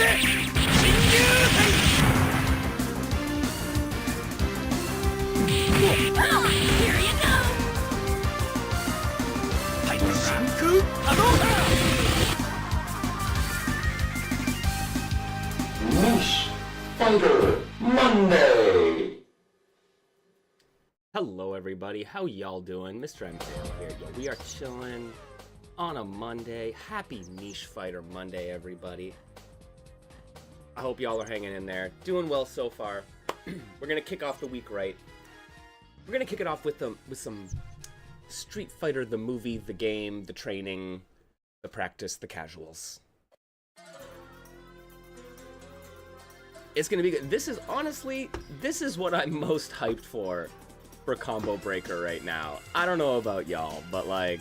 Here you go! Hyper Niche Fighter Monday! Hello everybody, how y'all doing? Mr. MKL here. Yo, we are chilling on a Monday. Happy Niche Fighter Monday, everybody. I hope y'all are hanging in there. Doing well so far. We're gonna kick off the week right. We're gonna kick it off with some Street Fighter, the movie, the game, the training, the practice, the casuals. It's gonna be good. This is what I'm most hyped for Combo Breaker right now. I don't know about y'all, but like,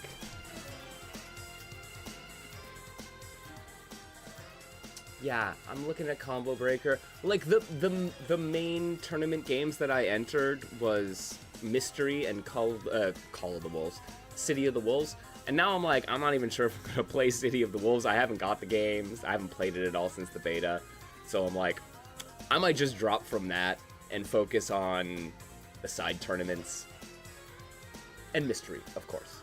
yeah, I'm looking at Combo Breaker. Like the main tournament games that I entered was Mystery and Call of the Wolves, City of the Wolves, and now I'm like, I'm not even sure if I'm gonna play City of the Wolves. I haven't got the games. I haven't played it at all since the beta, so I'm like, I might just drop from that and focus on the side tournaments and Mystery, of course.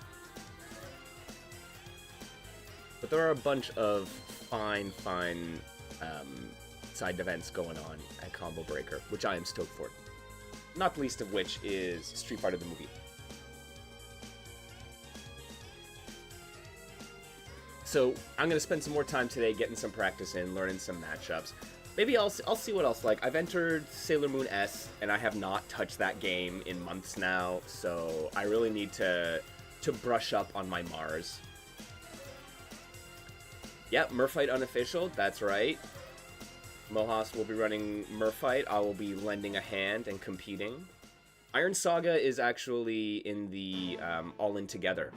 But there are a bunch of fine side events going on at Combo Breaker, which I am stoked for. Not the least of which is Street Fighter the movie. So I'm gonna spend some more time today getting some practice in, learning some matchups. Maybe I'll see what else. Like, I've entered Sailor Moon S, and I have not touched that game in months now, so I really need to brush up on my Mars. Yep, Murfight unofficial, that's right. Mohas will be running Murfight. I will be lending a hand and competing. Iron Saga is actually in the All In Together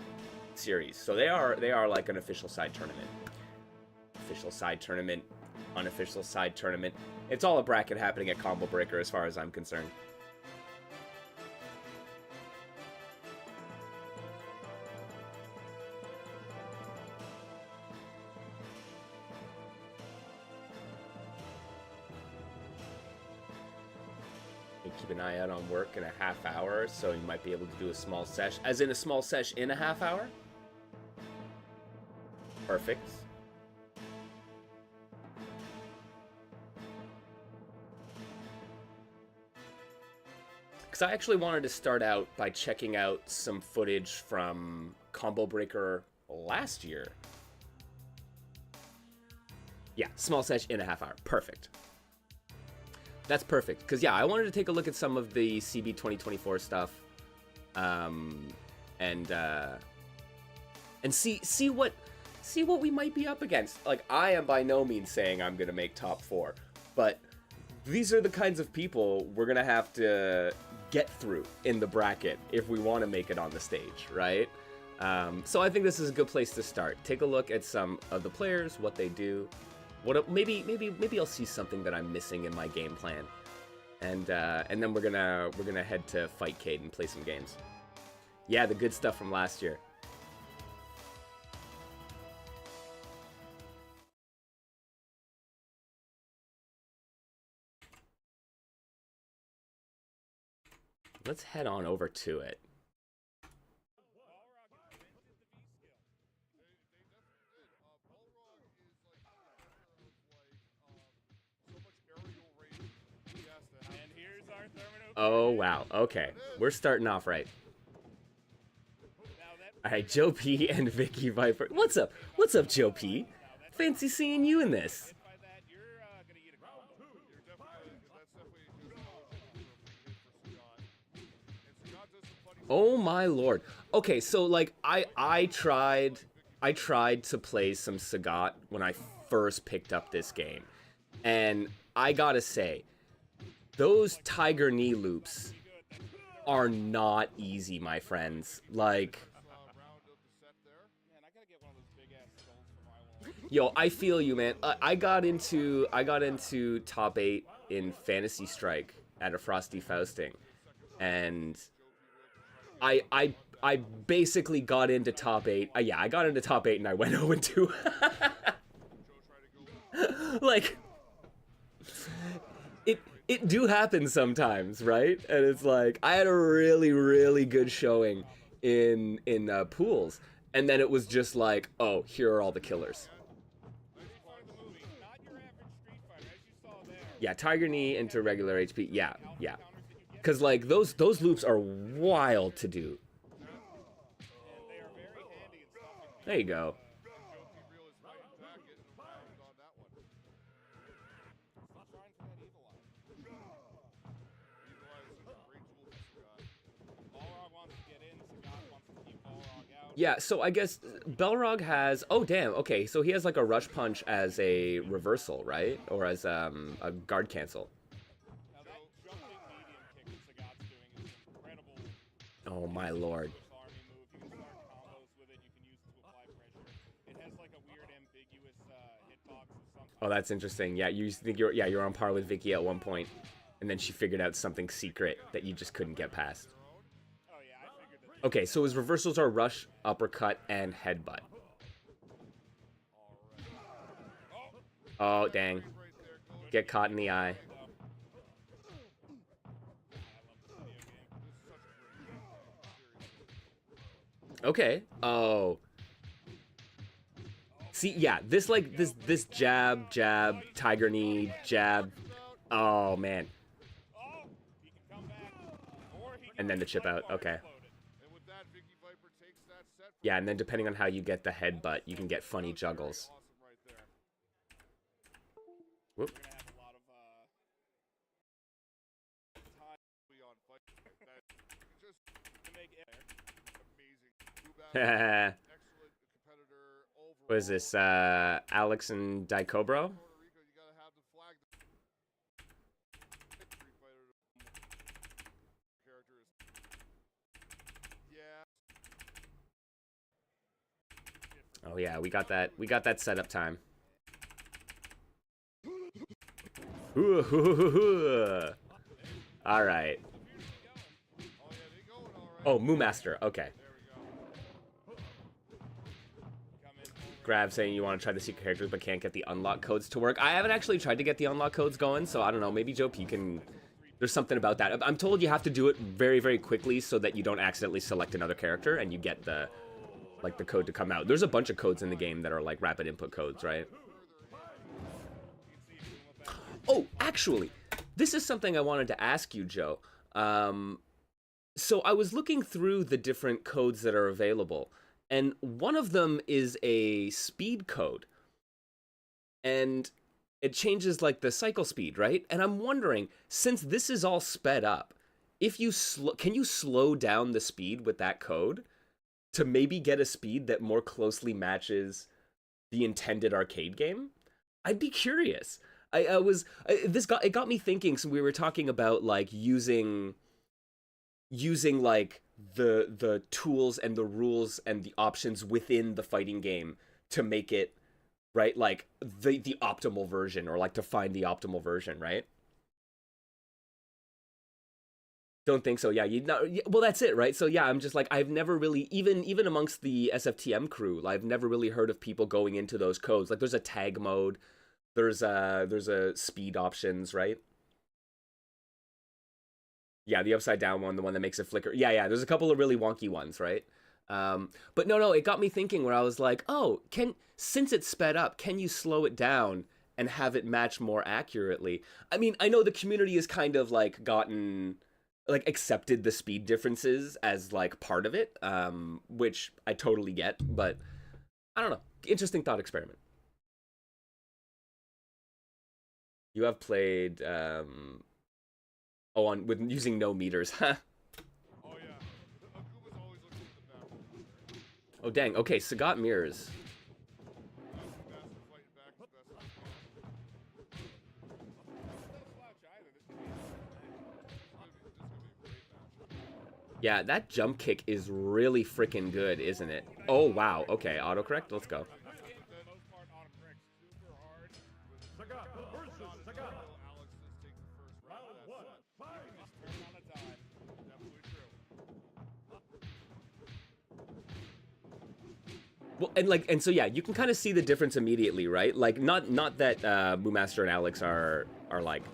series, so they are like an official side tournament. Official side tournament. Unofficial side tournament. It's all a bracket happening at Combo Breaker as far as I'm concerned. You keep an eye out on work in a half hour, so you might be able to do a small sesh. As in a small sesh in a half hour? Perfect. I actually wanted to start out by checking out some footage from Combo Breaker last year. Yeah, small sesh in a half hour. Perfect. That's perfect. Because, yeah, I wanted to take a look at some of the CB 2024 stuff. And see what we might be up against. Like, I am by no means saying I'm going to make top 4. But these are the kinds of people we're going to have to get through in the bracket if we want to make it on the stage, right? So I think this is a good place to start. Take a look at some of the players, what they do. Maybe I'll see something that I'm missing in my game plan, and then we're gonna head to Fightcade and play some games. Yeah, the good stuff from last year. Let's head on over to it. Oh, wow. Okay. We're starting off right. All right, Joe P and Vicky Viper. What's up? What's up, Joe P? Fancy seeing you in this. Oh my lord. Okay, so like I tried to play some Sagat when I first picked up this game. And I gotta say, those tiger knee loops are not easy, my friends. Like, yo, I feel you, man. I got into top 8 in Fantasy Strike at a Frosty Fausting, and I basically got into top 8. Yeah, I got into top 8 and I went 0-2. Like, it do happen sometimes, right? And it's like I had a really good showing in pools, and then it was just like, oh, here are all the killers. Yeah, Tiger Knee into regular HP. Yeah, yeah. Because like those loops are wild to do. There you go. Yeah, so I guess Belrog has... Oh, damn. Okay, so he has like a rush punch as a reversal, right? Or as a guard cancel. Oh, my lord. Oh, that's interesting. Yeah, you think you're on par with Vicky at one point, and then she figured out something secret that you just couldn't get past. Okay, so his reversals are rush, uppercut, and headbutt. Oh, dang. Get caught in the eye. Okay. Oh. See, yeah, this jab, tiger knee, jab. Oh, man. And then the chip out. Okay. Yeah, and then depending on how you get the headbutt, you can get funny juggles. Whoop. What is this, Alex and Daikobro? Oh yeah, we got that setup time. All right. Oh, Moo Master. Okay. Grab saying you want to try the secret characters but can't get the unlock codes to work. I haven't actually tried to get the unlock codes going, so I don't know. Maybe Joe P can... There's something about that. I'm told you have to do it very quickly so that you don't accidentally select another character and you get the code to come out. There's a bunch of codes in the game that are like rapid input codes, right? Oh, actually, this is something I wanted to ask you, Joe. So I was looking through the different codes that are available, and one of them is a speed code. And it changes like the cycle speed, right? And I'm wondering, since this is all sped up, if you can you slow down the speed with that code to maybe get a speed that more closely matches the intended arcade game? I'd be curious. It got me thinking. So we were talking about like using like the tools and the rules and the options within the fighting game to make it, right, like the optimal version, or like to find the optimal version, right? Don't think so. Yeah, well, that's it, right? So yeah, I'm just like, I've never really, even amongst the SFTM crew, I've never really heard of people going into those codes. Like there's a tag mode, there's a speed options, right? Yeah, the upside down one, the one that makes it flicker. Yeah, there's a couple of really wonky ones, right? But no, it got me thinking where I was like, oh, since it's sped up, can you slow it down and have it match more accurately? I mean, I know the community has kind of like accepted the speed differences as like part of it, which I totally get, but I don't know. Interesting thought experiment. You have played with using no meters, huh? Oh yeah. Akuma's always looking for the back. Oh dang, okay, Sagat mirrors. Yeah, that jump kick is really freaking good, isn't it? Oh, wow. Okay, autocorrect. Let's go. Well, and so yeah, you can kind of see the difference immediately, right? Like not that Moo Master and Alex are like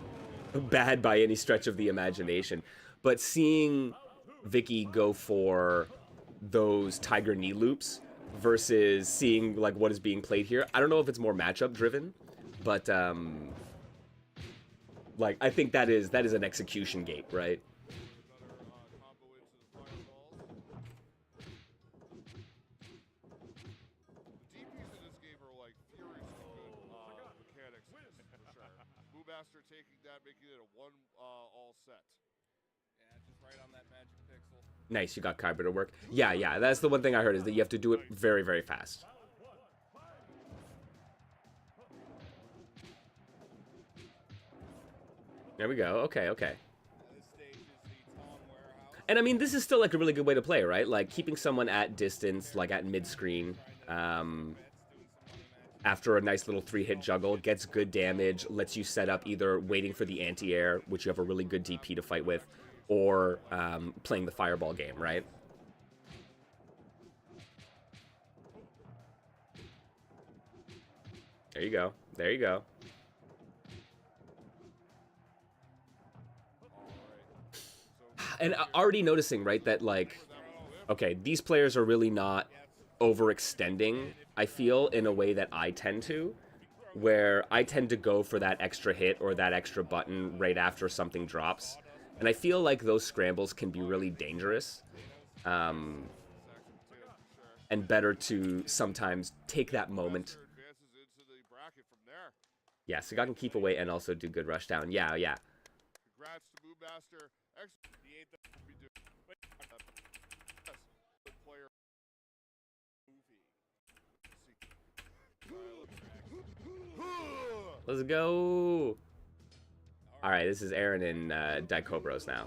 bad by any stretch of the imagination. But seeing Vicky go for those tiger knee loops versus seeing like what is being played here, I don't know if it's more matchup driven, but like I think that is an execution gate, right? Another combo into the fireballs. The DPs in this game are like furiously good mechanics for sure. Boomaster taking that, making it a one all set. Yeah, just right on that magic pixel. Nice, you got Kyber to work. Yeah, that's the one thing I heard is that you have to do it very, very fast. There we go. Okay. This stage is the Tom Warehouse. And I mean, this is still like a really good way to play, right? Like keeping someone at distance, like at mid-screen, after a nice little 3-hit juggle, gets good damage, lets you set up either waiting for the anti-air, which you have a really good DP to fight with, or playing the fireball game, right? There you go. There you go. And already noticing, right, that like, okay, these players are really not overextending, I feel, in a way that I tend to, where I tend to go for that extra hit or that extra button right after something drops. And I feel like those scrambles can be really dangerous. And better to sometimes take that moment. Advances into the bracket from there. Yeah, so God can keep away and also do good rush down. Yeah. Congrats to Boomaster. The eighth We do. Good player. Let's go. All right, this is Aaron and Daikobros now.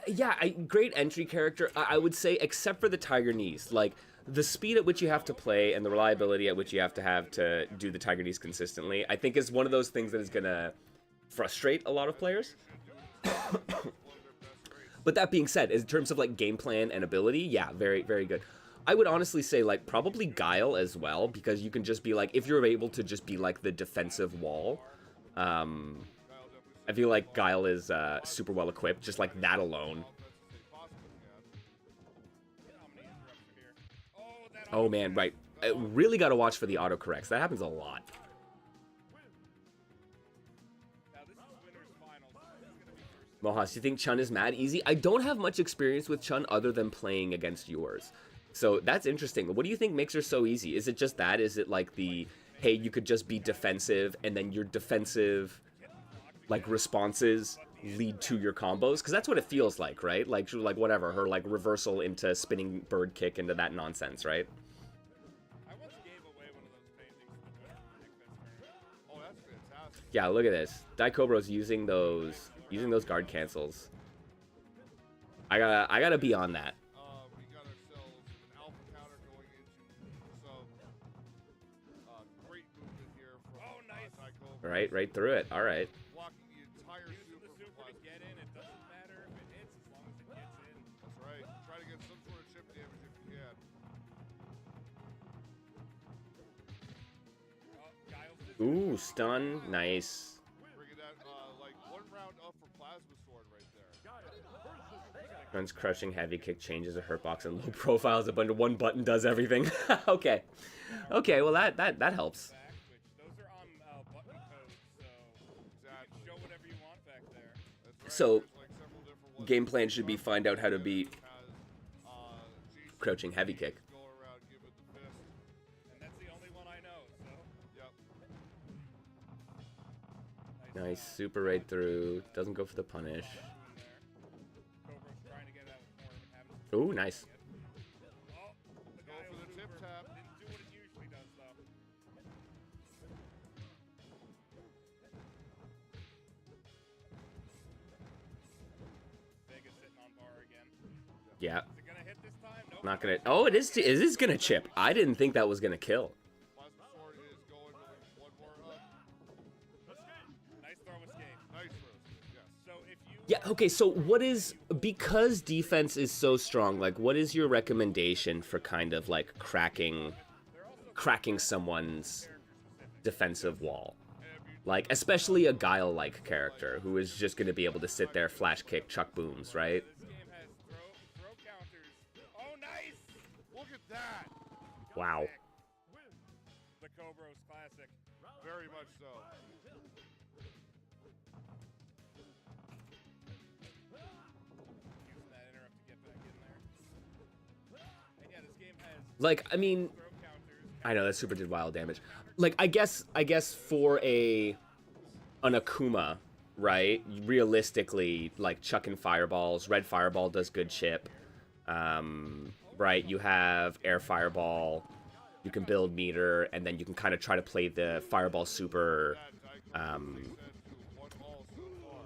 Yeah, great entry character. I would say, except for the Tiger Knees. Like, the speed at which you have to play and the reliability at which you have to do the Tiger Knees consistently, I think is one of those things that is going to frustrate a lot of players. But that being said, in terms of, like, game plan and ability, yeah, very, very good. I would honestly say, like, probably Guile as well, because you can just be, like, if you're able to just be, like, the defensive wall, I feel like Guile is super well equipped, just like that alone. Oh man, right. I really got to watch for the autocorrects. That happens a lot. Mohas, you think Chun is mad easy? I don't have much experience with Chun other than playing against yours. So that's interesting. What do you think makes her so easy? Is it just that? Is it like the, hey, you could just be defensive and then your defensive, like, responses lead to your combos? Because that's what it feels like, right? Like whatever, her, like, reversal into spinning bird kick into that nonsense, right? I once gave away one of those paintings to the Oh, that's fantastic. Yeah, look at this. Daikobro's using those guard cancels. I gotta be on that. We got ourselves an alpha counter going into some great movement here from Daikobro. Right through it. All right. Blocking the entire super super from to get in. It doesn't matter if it hits as long as it gets in. That's right. Try to get some sort of chip damage if you can. Ooh, stun. Nice. Bringing that like one round up for Plasma Sword right there. Runs crushing heavy kick, changes a hurt box, and low profiles a bunch of one button does everything. Okay. Well that helps. Those are on button codes, so you can show whatever you want back there. That's right. So, There's, like, several different ones. game plan should be find out how to beat Has, Jason crouching heavy kick. go around giving the fist. And that's the only one I know, so. Yep. Nice, super right through. Doesn't go for the punish. Cobra's trying to get out with more of it. Ooh, nice. Oh, the Go guy for the over tip super tap. didn't do what it usually does, though. Vegas sitting on bar again. Yeah. Is it gonna hit this time? Nope. Not gonna. Oh, it is. It is gonna chip. I didn't think that was gonna kill. Plasma Sword is going with one more Nice throw escape. nice throw. Yes. So if you Yeah. Okay. So what is, because defense is so strong? Like, what is your recommendation for kind of like cracking someone's defensive wall? Like, especially a Guile-like character who is just going to be able to sit there, flash kick, chuck booms, right? This game has throw counters. Oh, nice! Look at that. Wow. The Cobros classic. Very much so. Using that interrupt to get back in there. And yeah, this game has Like, I mean, throw counters. I know that super did wild damage. Like, I guess for an Akuma, right? Realistically, like chucking fireballs, red fireball does good chip. Right? You have air fireball. You can build meter, and then you can kind of try to play the fireball super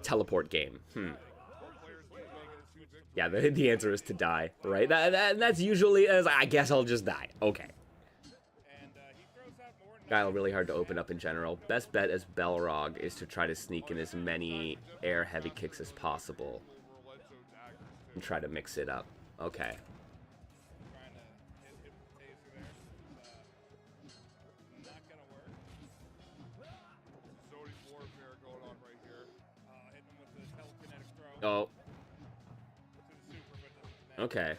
teleport game. Yeah, the answer is to die, right? That's usually as I guess I'll just die. Okay. And he throws out more Guile really hard to open up in general. Best bet as Belrog is to try to sneak in as many air heavy kicks as possible and try to mix it up. Okay. trying to hit the taser there. Not gonna work. Zodiac warfare going on right here. Hitting him with the telekinetic throw Oh, to the super, but doesn't connect. okay.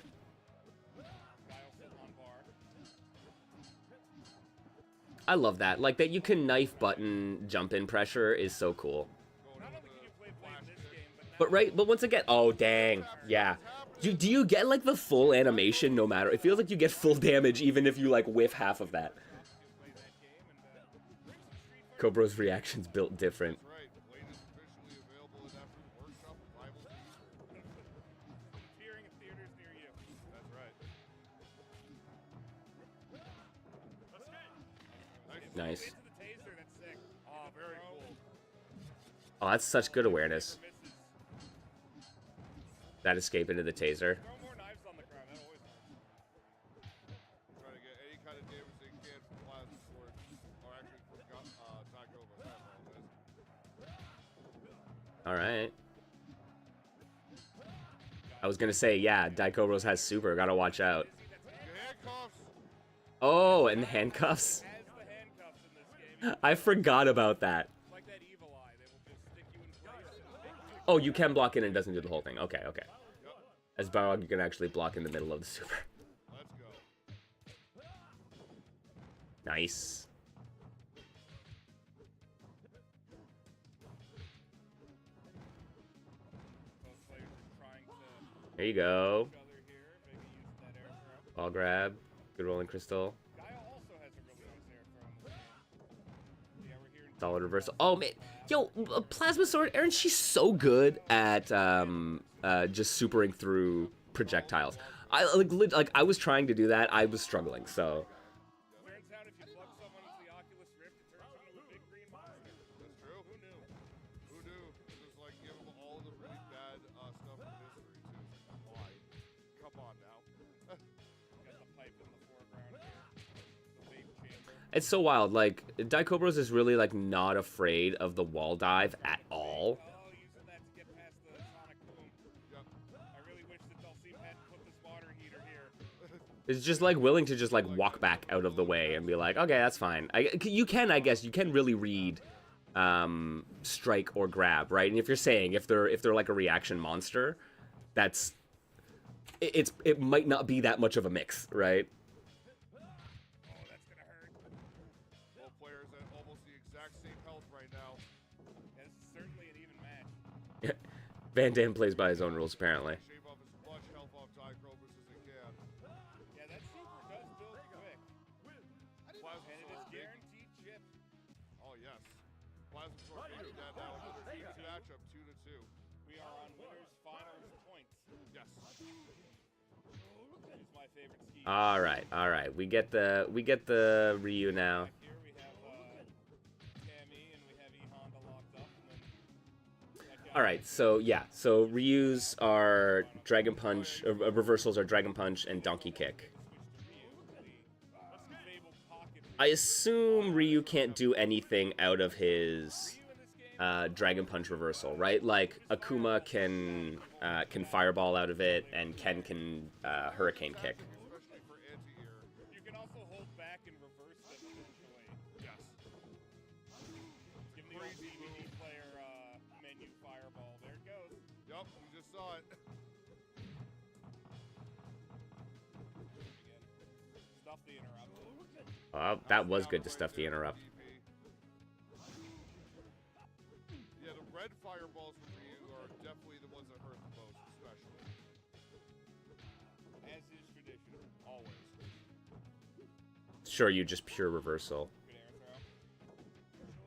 Guile sitting on bar. I love that. Like, that you can knife button jump in pressure is so cool. Not only can you play in this game, But but once again, oh dang, yeah. Do you get like the full animation no matter? It feels like you get full damage even if you like whiff half of that. Cobra's reactions built different. That's right. Blade is officially available in Effort Workshop and Rival League. appearing in theaters near you. That's right. Nice. Into the taser, that's sick. Oh, very cool. Oh, that's such good awareness. Misses. That escape into the taser. Throw more knives on the ground, that always works. Trying to get any kind of damage they can from Plasma Sword. Or actually from Taikova. I apologize. Alright. I was gonna say, yeah, Daikobros has super, gotta watch out. Handcuffs. Oh, and the handcuffs? Has the handcuffs in this game. I forgot about that. Like that evil eye, they will just stick you in place and make you Oh, you can block in and it doesn't do the whole thing. Okay, okay. As Balrog, you can actually block in the middle of the super. Let's go. Nice. both players are trying to There you go. each other here, maybe use that air throw. Ball grab. Good rolling crystal. Guile also has a really nice air throw in this game. Yeah, we're hearing Solid reversal. Oh man, yo, Plasma Sword, Aaron, she's so good at just supering through projectiles. I like I was trying to do that. I was struggling. So turns out if you plug someone into the Oculus Rift, it turns them into a big green monster. That's true. Who knew? Who knew? Just like give them all the really bad stuff from history too. Why? Come on now. Got the pipe in the foreground here. The vape chamber. it's so wild. Like Daikobros is really like not afraid of the wall dive at all. Oh, using that to get past the sonic boom. Yep. I really wish that Dulcine hadn't put this water heater here. It's just like willing to just like walk back out of the way and be like, okay, that's fine. You can, I guess, you can really read strike or grab, right? And if you're saying if they're like a reaction monster, that's it might not be that much of a mix, right? Oh, that's gonna hurt. Both players at almost the exact same health right now. Yeah, this is certainly an even match. Van Damme plays by his own rules, apparently. Shave off as much health off Diacrobus as they can. Yeah, that super does build quick. Plasma And it Sword is big. guaranteed chip. Oh yes. Plasma Sword making that now another heated matchup, 2-2. We are on winners finals points. Yes. It's my favorite ski. All right. We get the Ryu now. Here we have Tammy and we have E Honda locked up. And then that guy All right, so yeah, so Ryu's are Dragon Punch, reversals are Dragon Punch and Donkey Kick. switched to Ryu. The fabled pocket. I assume Ryu can't do anything out of his Dragon Punch reversal, right? Like Akuma can Fireball out of it, and Ken can Hurricane Kick. Especially for anti-air. You can also hold back and reverse them eventually. Yes. Give me the old saw it. Stuff the interrupt. Oh, that was good to stuff the interrupt. Yeah, the red fireballs from Ryu are definitely the ones that hurt the most, especially. As is tradition. Always. Sure, you just pure reversal. Good air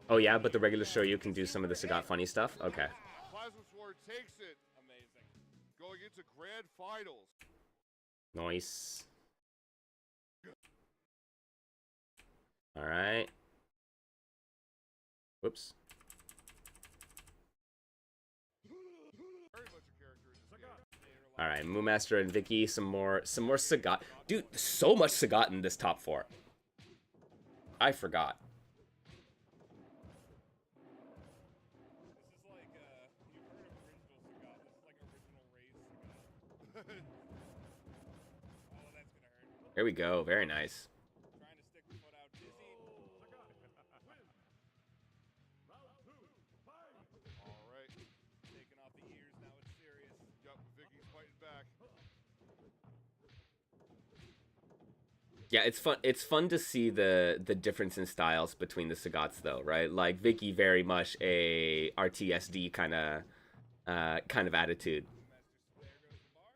throw. Oh yeah, but the regular Shoryu can do some of the Sagat funny stuff? Okay. Plasma Sword takes it, Amazing. going into grand finals. Nice. Alright. Whoops. Very much a character in this game. Alright, Moomaster and Vicky, some more Sagat. Dude, so much Sagat in this top 4. I forgot. This is like, you've heard of original Sagat. This is like original Ray's Sagat. Oh, that's gonna hurt. Here we go, very nice. Trying to stick the foot out. Dizzy. All right. Taking off the ears. Now it's serious. Yup, Vicky's fighting back. Yeah, it's fun. It's fun to see the difference in styles between the Sagats, though, right? Like Vicky, very much a RTSD kind of attitude. There goes the bar.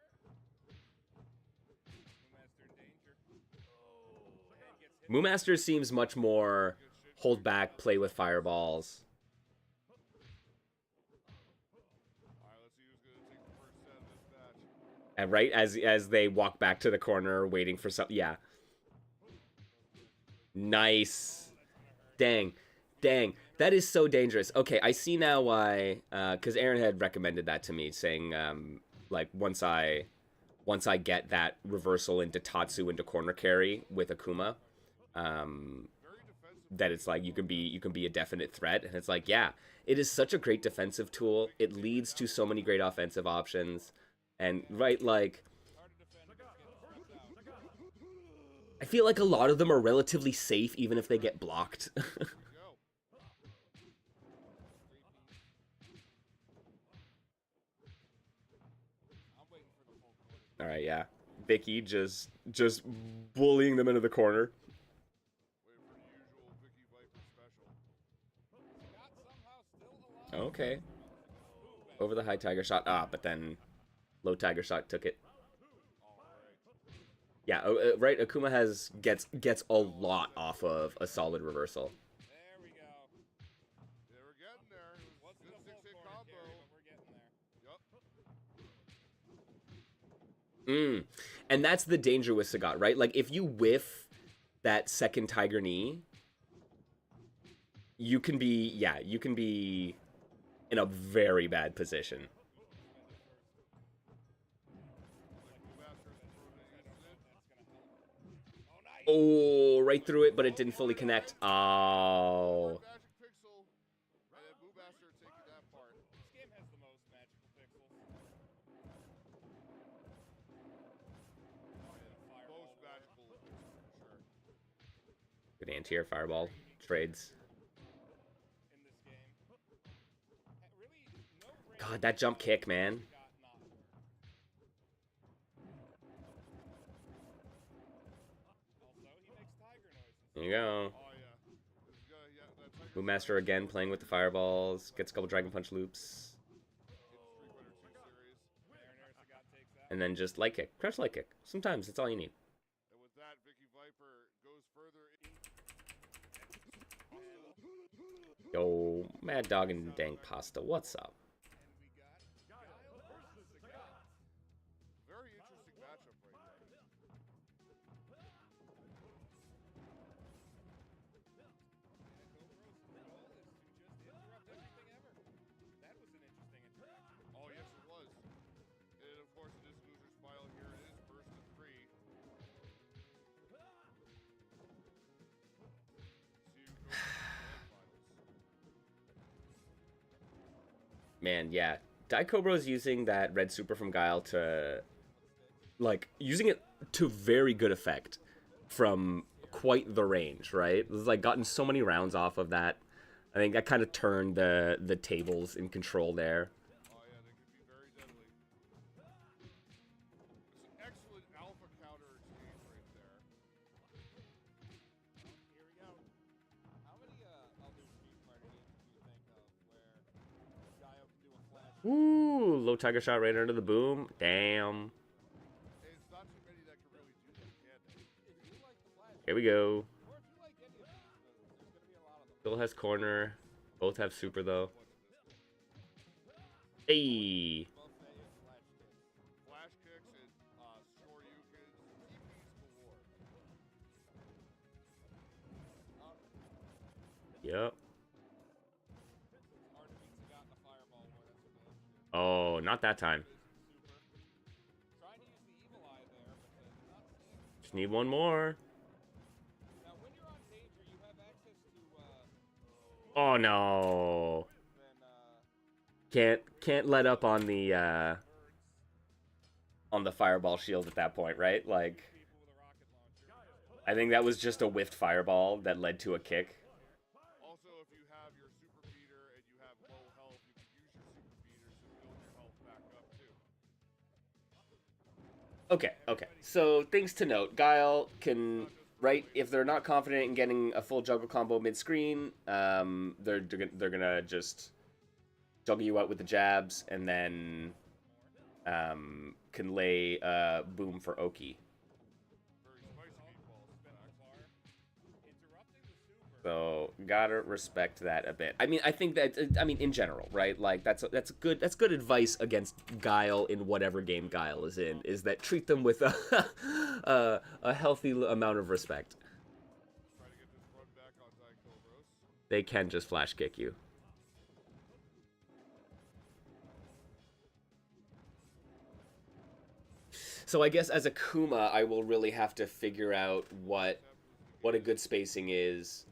Master in danger. And gets hit. Moomaster seems much more hold back, play with fireballs. All right, let's see who's going to take the first set of this match. And right as they walk back to the corner, waiting for some. Yeah. Nice. Dang. That is so dangerous. Okay, I see now why. Because Aaron had recommended that to me, saying like once I get that reversal into Tatsu into corner carry with Akuma, that it's like you can be a definite threat. And it's like, yeah, it is such a great defensive tool. It leads to so many great offensive options. And right, like, I feel like a lot of them are relatively safe, even if they get blocked. Go. I'm waiting for the full quarter. All right, yeah. Vicky just bullying them into the corner. Waiting for the usual Vicky Viper special. Sagat somehow still alive. Okay. Over the high tiger shot. Ah, but then low tiger shot took it. All right. Yeah, right. Akuma gets a lot off of a solid reversal. There we go. Yeah, we're getting there. It was Wasn't a a good full 6-hit corner combo. carry, but we're getting there. Yup. And that's the danger with Sagat, right? Like if you whiff that second tiger knee, you can be in a very bad position. Like Moomaster is throwing it against it. That's gonna help. Oh, nice. Oh, right through it, but it didn't fully connect. Oh. Magic Pixel. And then Moomaster taking that part. This game has the most magical pixels. Most magical pixels for sure. Good anti-air fireball trades. In this game. Really, no God, that jump kick, man. Sagat not work. Also, he makes tiger noises. There you go. Oh yeah. This is good. Yeah, that Tiger Moomaster again playing with the fireballs. Gets a couple Dragon Punch loops. in Street Fighter 2 series. There, Sagat takes that. And then just light kick. Crouch light kick. Sometimes it's all you need. And with that, Vicky Viper goes further in. Yo, Mad Dog and Dank Pasta, what's up? And we got Guile versus Sagat. Very interesting matchup right there. That was an interesting interaction. Oh yes, it was. And of course, it is loser's file here. It is burst of 3. See who goes to the grand finals. Man, yeah. Daikobro's using that red super from Guile to, like, using it to very good effect from quite the range, right? It's like gotten so many rounds off of that. I think that kind of turned the tables in control there. Oh yeah, they could be very deadly. Ooh, low tiger shot right under the boom. Damn. It's not too many that can really do that, can they? If you like the flash, Here we go. or if you like any of these, there's going to be a lot of them. Still has corner. Both have super though. What's in this? Hey. Buffet of flash kicks. Flash kicks and shoryukens, TPs galore. Yep. Hard to beat Sagat in a fireball war, that's a damn shit. Oh, not that time. Super. Trying to use the evil eye there, but then not seeing. Just need one more. Now, when you're on danger, you have access to, Oh no. then, Can't let up on the fireball shield at that point, right? Like, I think that was just a whiffed fireball that led to a kick. Also, if you have your super beater and you have low health, you can use your super beaters to build your health back up too. Okay. So things to note: Guile can, right? If they're not confident in getting a full juggle combo mid-screen, they're gonna just juggle you out with the jabs and then can lay boom for Oki. Very spicy meatballs back. Interrupting the super. So gotta respect that a bit. I mean, I think that in general, right? Like that's good advice against Guile in whatever game Guile is in. Is that treat them with a healthy amount of respect. Try to get this run back on Zycobros. They can just flash kick you. So I guess as a Kuma, I will really have to figure out what a good spacing is,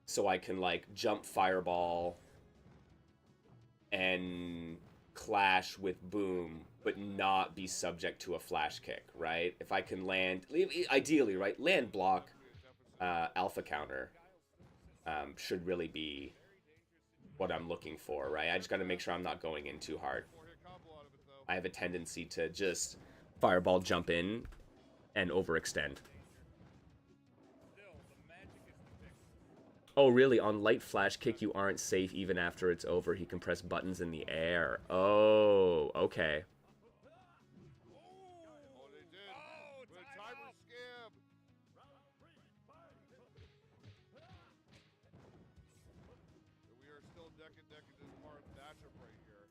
so I can like jump fireball and clash with boom, but not be subject to a flash kick, right? If I can land, ideally, right, land block, alpha counter, should really be what I'm looking for, right? I just got to make sure I'm not going in too hard. Four-hit combo out of it though. I have a tendency to just fireball jump in and overextend. Still, the magic is the pixels. Oh, really? On light flash kick, you aren't safe even after it's over. He can press buttons in the air. Oh, okay. Oh, they did. Oh, With a time timer out. scam. And we are still neck and neck in this part of the matchup right here.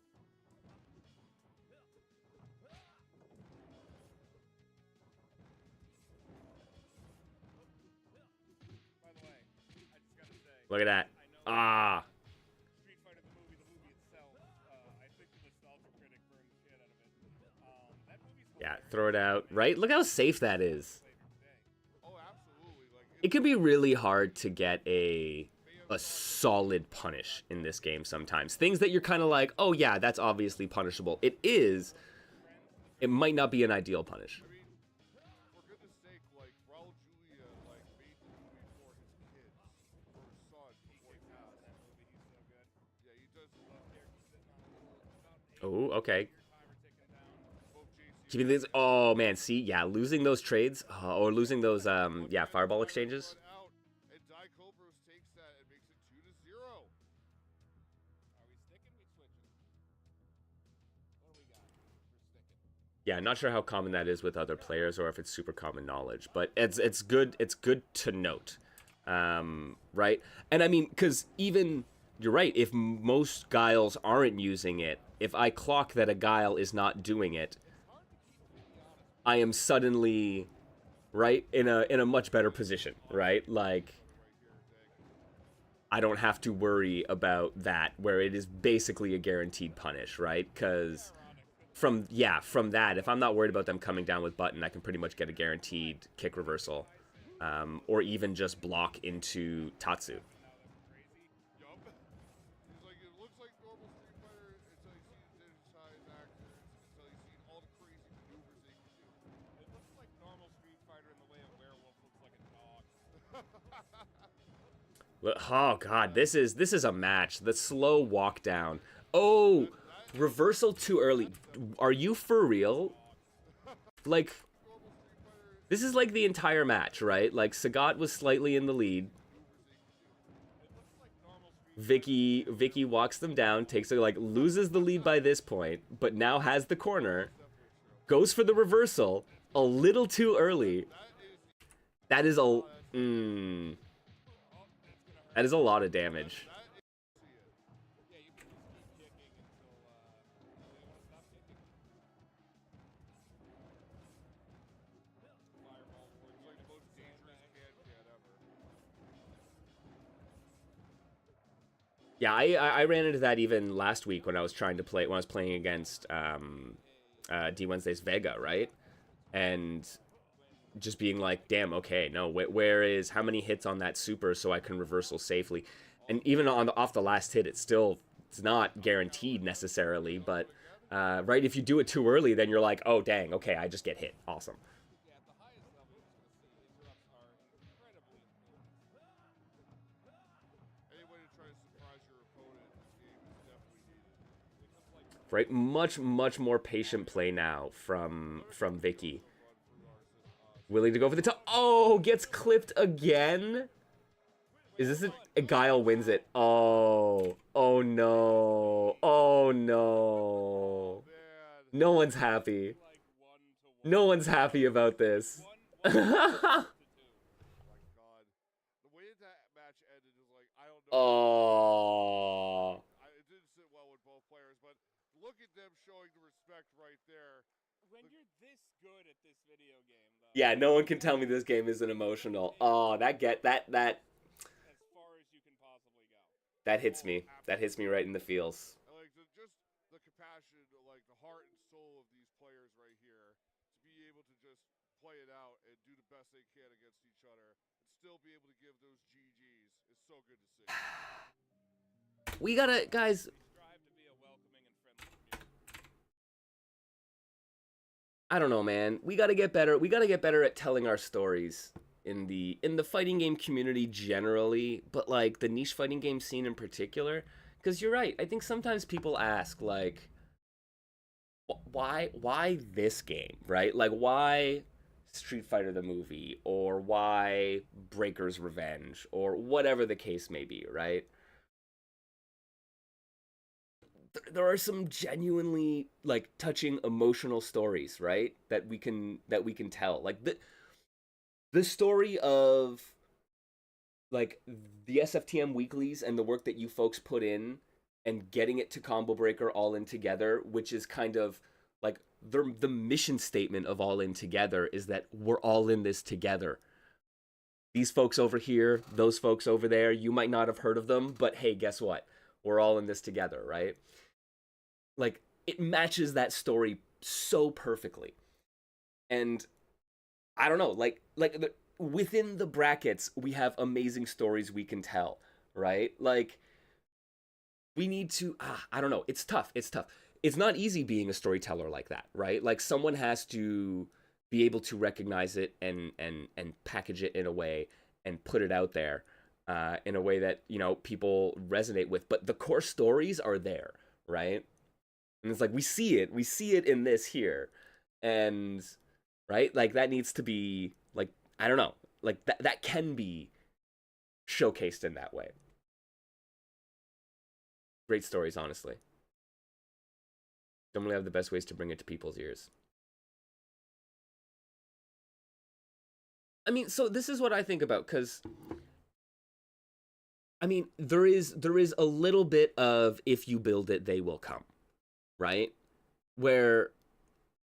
By the way, I just gotta say. Look at that. I know Ah. Street Fighter the movie itself. I think the nostalgia critic burned the shit out of it. That movie's Yeah, hilarious. throw it out. Right? Look how safe that is. Oh, absolutely. Like It can be really hard to get a solid punish in this game sometimes. Things that you're kind of like, oh yeah, that's obviously punishable. It is. It might not be an ideal punish. I mean, for goodness sake, like Raul Julia, like made the movie for his kids, for his son before he passed. That movie, he's so good. Yeah, he does Character sitting on a little about Oh, okay. timer ticking down. both JC. Keeping things. Oh man, see, yeah, losing those trades or losing those fireball exchanges. Out, and Zycobros takes that and makes it 2-0. Are we sticking? We switching? What do we got? We're sticking. Yeah, not sure how common that is with other players or if it's super common knowledge, but it's good to note, right? And I mean, because even you're right, if most Guiles aren't using it, if I clock that a Guile is not doing it, I am suddenly right in a much better position, right? Like I don't have to worry about that, where it is basically a guaranteed punish, right? Because from that, if I'm not worried about them coming down with button, I can pretty much get a guaranteed kick reversal, or even just block into Tatsu. Yup. He's like, it looks like normal Street Fighter until you see the digitized actors, until you see all the crazy maneuvers they can do. It looks like normal Street Fighter in the way a werewolf looks like a dog. Oh god, this is a match. The slow walk down. Oh, reversal too early. Are you for real? Like, this is like the entire match, right? Like Sagat was slightly in the lead. It looks like normal Street Vicky walks them down, takes it, like, loses the lead by this point, but now has the corner, goes for the reversal a little too early. That is a that is a lot of damage. Yeah, you can just keep kicking until, you want to stop kicking. Fireball towards you, Like the most dangerous can ever. Yeah, I ran into that even last week when I was trying to play, when I was playing against D Wednesday's Vega, right? And just being like, damn, okay, no, where is, how many hits on that super so I can reversal safely? And even on off the last hit, it's not guaranteed necessarily, but right, if you do it too early, then you're like, oh dang, okay, I just get hit, awesome. Yeah, at the highest level, you're just going to see interrupts are incredibly important. Any way to try to surprise your opponent in this game is definitely needed. Becomes like Right, much more patient play now from Vicky. Willing to go for the top. Oh, gets clipped again. Is this a Guile wins it? Oh no. Oh no. No one's happy. like 1-to-1. No one's happy about this. One to 2. Oh my god. The way that match ended is like, I don't know. Oh. It didn't sit well with both players, but look at them showing the respect right there. When you're this good at this video game, though. Yeah, no one can tell me this game isn't emotional. Oh, that As far as you can possibly go. that hits me. That hits me right in the feels. And like just the compassion, like the heart and soul of these players right here, to be able to just play it out and do the best they can against each other, and still be able to give those GGs is so good to see. We gotta, guys. Strive to be a welcoming and friendly community. I don't know, man. We gotta get better. We gotta get better at telling our stories in the fighting game community generally, but like the niche fighting game scene in particular. Because you're right. I think sometimes people ask like, why this game, right? Like why Street Fighter the movie, or why Breaker's Revenge, or whatever the case may be, right? There are some genuinely like touching emotional stories, right? That we can tell. Like the story of like the SFTM weeklies and the work that you folks put in and getting it to Combo Breaker All In Together, which is kind of like the mission statement of All In Together is that we're all in this together. These folks over here, those folks over there, you might not have heard of them, but hey, guess what? We're all in this together, right? Like, it matches that story so perfectly. And I don't know, within the brackets, we have amazing stories we can tell, right? Like, we need to, I don't know, it's tough. It's not easy being a storyteller like that, right? Like, someone has to be able to recognize it and package it in a way and put it out there in a way that, you know, people resonate with. But the core stories are there, right? And it's like, we see it in this here. And, right, like, that needs to be, like, I don't know, like, that can be showcased in that way. Great stories, honestly. Don't really have the best ways to bring it to people's ears. I mean, so this is what I think about, because, I mean, there is a little bit of if you build it, they will come, right? Where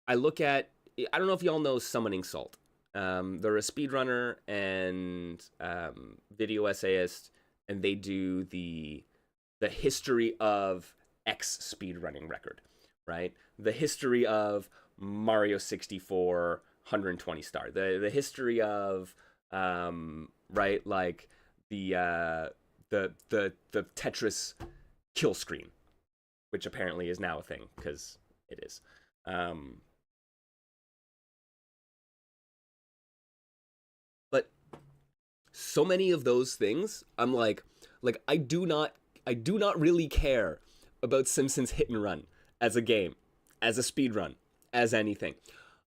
I look at, I don't know if y'all know Summoning Salt. They're a speedrunner and video essayist, and they do the history of X speedrunning record, right? The history of Mario 64 120 star, the history of right, like the Tetris kill screen, which apparently is now a thing because it is. But so many of those things, I'm like I do not really care about Simpsons Hit and Run as a game, as a speed run, as anything.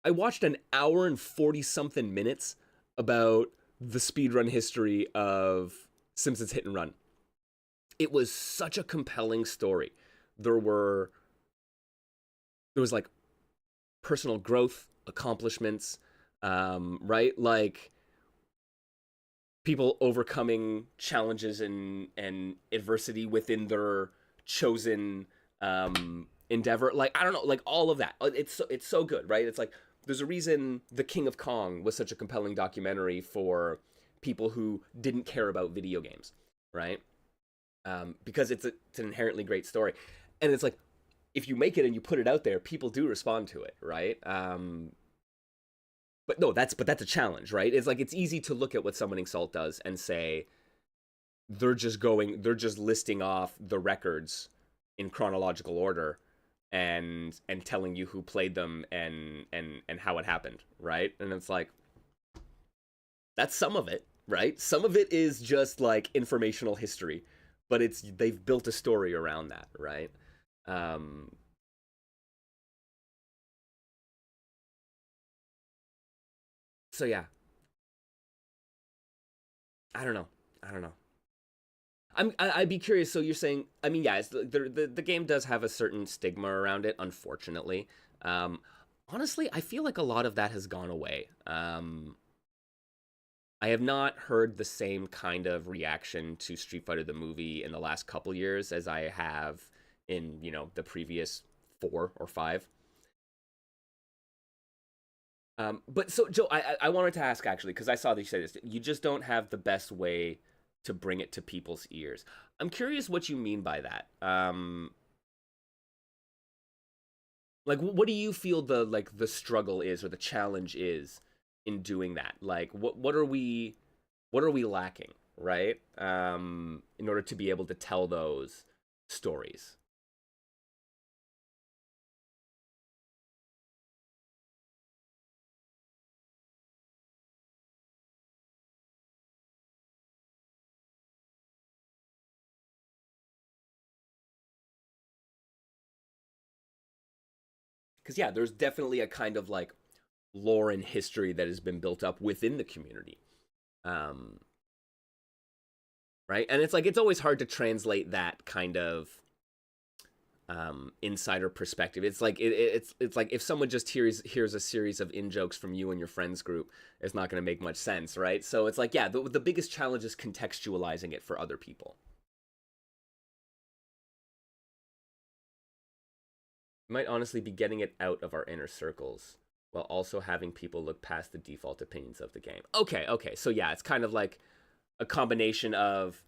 I watched an hour and 40-something minutes about the speedrun history of Simpsons Hit and Run. it was such a compelling story. There were there was like personal growth, accomplishments, right? Like people overcoming challenges and adversity within their chosen endeavor. Like I don't know, like all of that. It's so good, right? It's like there's a reason The King of Kong was such a compelling documentary for people who didn't care about video games, right? Because it's an inherently great story, and it's like if you make it and you put it out there, people do respond to it, right? But no, that's a challenge, right? It's like it's easy to look at what Summoning Salt does and say they're just listing off the records in chronological order and telling you who played them and how it happened, right? And it's like that's some of it, right? Some of it is just like informational history, but they've built a story around that, right? So yeah, I don't know. I don't know. I'd be curious. So you're saying, I mean, yeah, the game does have a certain stigma around it, unfortunately. Um, Honestly, I feel like a lot of that has gone away. I have not heard the same kind of reaction to Street Fighter the movie in the last couple years as I have in the previous 4 or 5. But so Joe, I wanted to ask actually because I saw that you said this. You just don't have the best way to bring it to people's ears. I'm curious what you mean by that. Like, what do you feel the struggle is or the challenge is in doing that? Like, what are we lacking, right? In order to be able to tell those stories. Because yeah, there's definitely a kind of like lore and history that has been built up within the community, um, right? And it's like it's always hard to translate that kind of insider perspective. It's like it's like if someone just hears a series of in jokes from you and your friends group, it's not going to make much sense, right? So it's like yeah, the biggest challenge is contextualizing it for other people. We might honestly be getting it out of our inner circles while also having people look past the default opinions of the game. Okay. So yeah, it's kind of like a combination of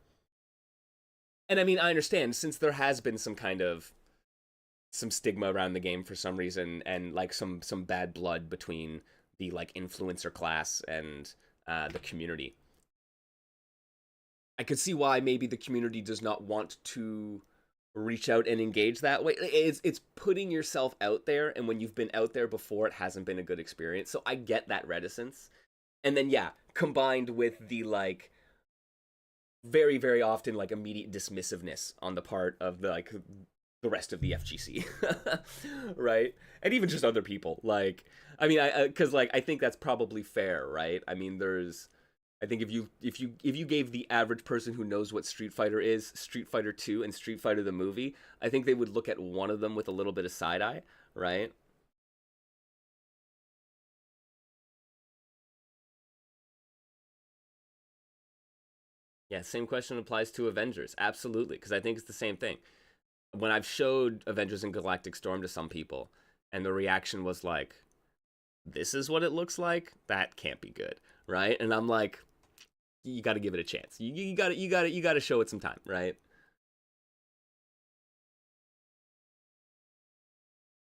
and I mean, I understand since there has been some kind of some stigma around the game for some reason and like some bad blood between the like influencer class and the community. I could see why maybe the community does not want to reach out and engage that way. It's putting yourself out there, and when you've been out there before, it hasn't been a good experience. So I get that reticence, and then yeah, combined with the like very very often like immediate dismissiveness on the part of the rest of the FGC, right? And even just other people. Like, I mean, because like I think that's probably fair, right? I mean, I think if you gave the average person who knows what Street Fighter is, Street Fighter 2 and Street Fighter the movie, I think they would look at one of them with a little bit of side eye, right? Yeah, same question applies to Avengers. Absolutely, because I think it's the same thing. When I've showed Avengers and Galactic Storm to some people, and the reaction was like, "This is what it looks like. That can't be good." Right? And I'm like, you got to give it a chance. You got to show it some time, right?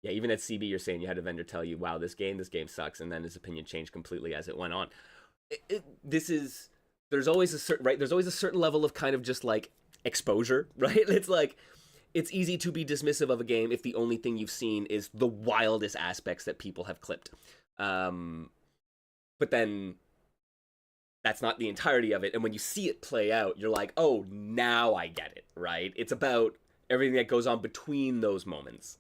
Yeah, even at CB, you're saying you had a vendor tell you, "Wow, this game sucks," and then his opinion changed completely as it went on. This is there's always a certain right. There's always a certain level of kind of just like exposure, right? It's like it's easy to be dismissive of a game if the only thing you've seen is the wildest aspects that people have clipped. Um, but then that's not the entirety of it. And when you see it play out, you're like, oh, now I get it, right? It's about everything that goes on between those moments.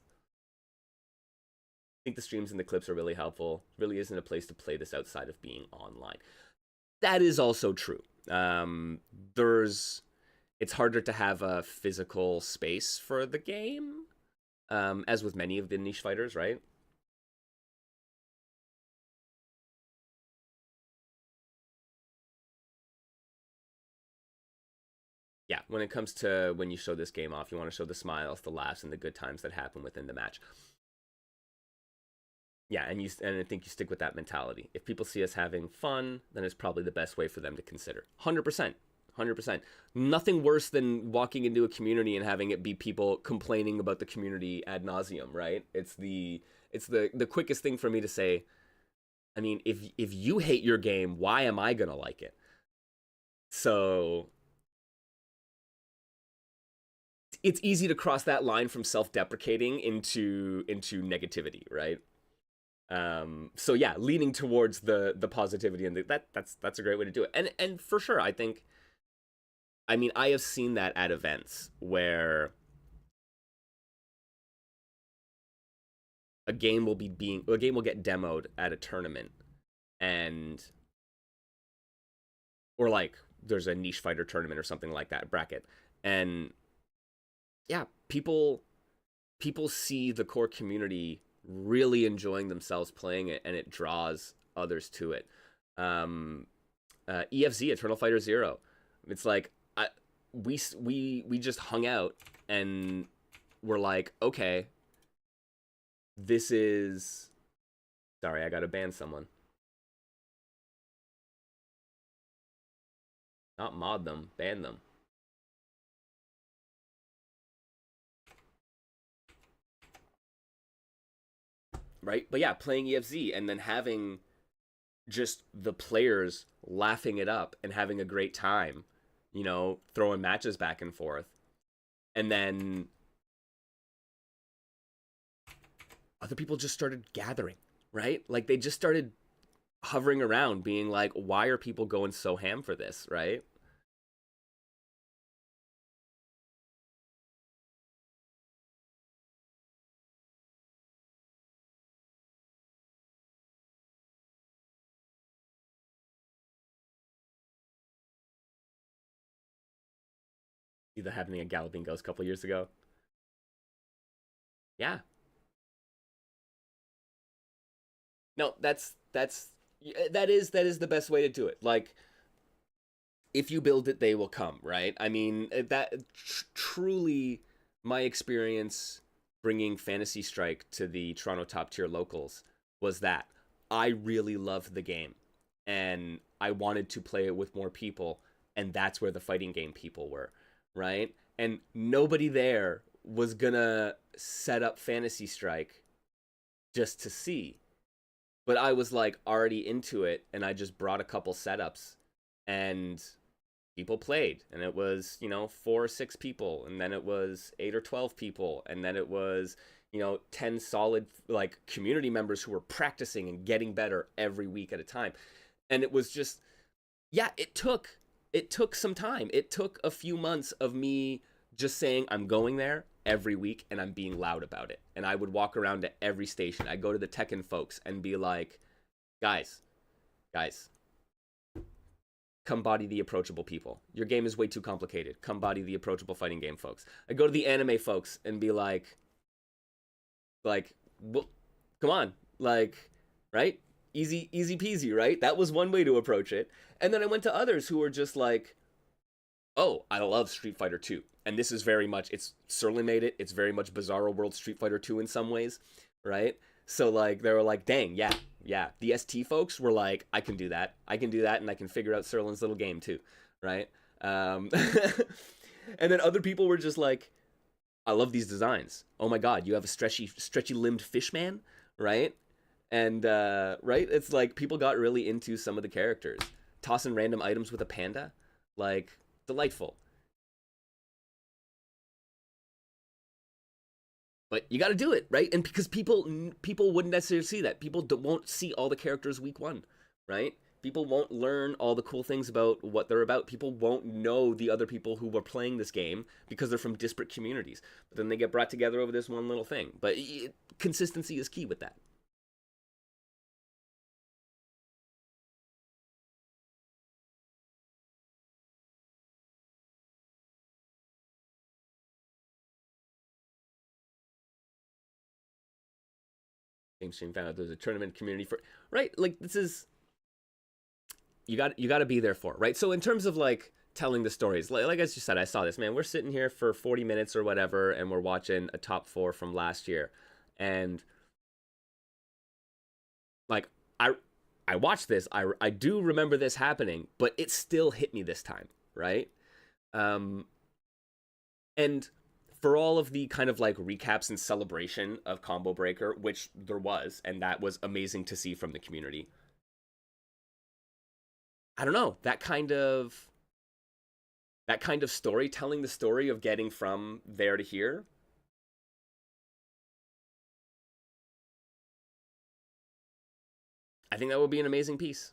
I think the streams and the clips are really helpful. Really isn't a place to play this outside of being online. That is also true. There's it's harder to have a physical space for the game, as with many of the niche fighters, right? Yeah, when it comes to when you show this game off, you want to show the smiles, the laughs, and the good times that happen within the match. Yeah, and I think you stick with that mentality. If people see us having fun, then it's probably the best way for them to consider. 100%. 100%. Nothing worse than walking into a community and having it be people complaining about the community ad nauseum, right? It's the quickest thing for me to say. I mean, if you hate your game, why am I gonna like it? So it's easy to cross that line from self-deprecating into negativity, right? So yeah, leaning towards the positivity and that's a great way to do it. And for sure, I think, I mean, I have seen that at events where a game will get demoed at a tournament, and or like there's a niche fighter tournament or something like that bracket, and yeah, people see the core community really enjoying themselves playing it, and it draws others to it. EFZ, Eternal Fighter Zero, it's like we just hung out and we're like, okay, this is, sorry, I gotta ban someone. Not mod them, ban them. Right? But yeah, playing EFZ and then having just the players laughing it up and having a great time, you know, throwing matches back and forth. And then other people just started gathering, right? Like they just started hovering around being like, why are people going so ham for this, right? See that happening at Galloping Ghost a couple years ago. Yeah. No, that is the best way to do it. Like, if you build it, they will come, right? I mean, that truly my experience bringing Fantasy Strike to the Toronto top tier locals was that I really loved the game and I wanted to play it with more people, and that's where the fighting game people were, right? And nobody there was gonna set up Fantasy Strike just to see. But I was like already into it, and I just brought a couple setups, and people played, and it was, you know, 4 or 6 people, and then it was 8 or 12 people, and then it was, you know, 10 solid like community members who were practicing and getting better every week at a time. And it was just, yeah, it took some time. It took a few months of me just saying I'm going there every week and I'm being loud about it. And I would walk around to every station. I'd go to the Tekken folks and be like, guys, come body the approachable people. Your game is way too complicated. Come body the approachable fighting game folks. I go to the anime folks and be like, well, come on, like, right? Easy peasy, right? That was one way to approach it. And then I went to others who were just like, oh, I love Street Fighter 2. And this is very much, it's Surly made it. It's very much Bizarro World Street Fighter 2 in some ways, right? So like they were like, dang, yeah. The ST folks were like, I can do that, and I can figure out Serlin's little game too, right? And then other people were just like, I love these designs. Oh my god, you have a stretchy limbed fish man, right? And right, it's like people got really into some of the characters, tossing random items with a panda, like delightful. But you got to do it, right? And because people wouldn't necessarily see that. People won't see all the characters week 1, right? People won't learn all the cool things about what they're about. People won't know the other people who were playing this game because they're from disparate communities. But then they get brought together over this one little thing. But consistency is key with that. Game stream found out there's a tournament community for, right? Like, this is, you got to be there for, right? So in terms of like telling the stories, like I just said, I saw this, man, we're sitting here for 40 minutes or whatever, and we're watching a top 4 from last year. And like, I watched this, I do remember this happening, but it still hit me this time, right? And for all of the kind of like recaps and celebration of Combo Breaker, which there was, and that was amazing to see from the community, I don't know, that kind of story, telling the story of getting from there to here, I think that would be an amazing piece.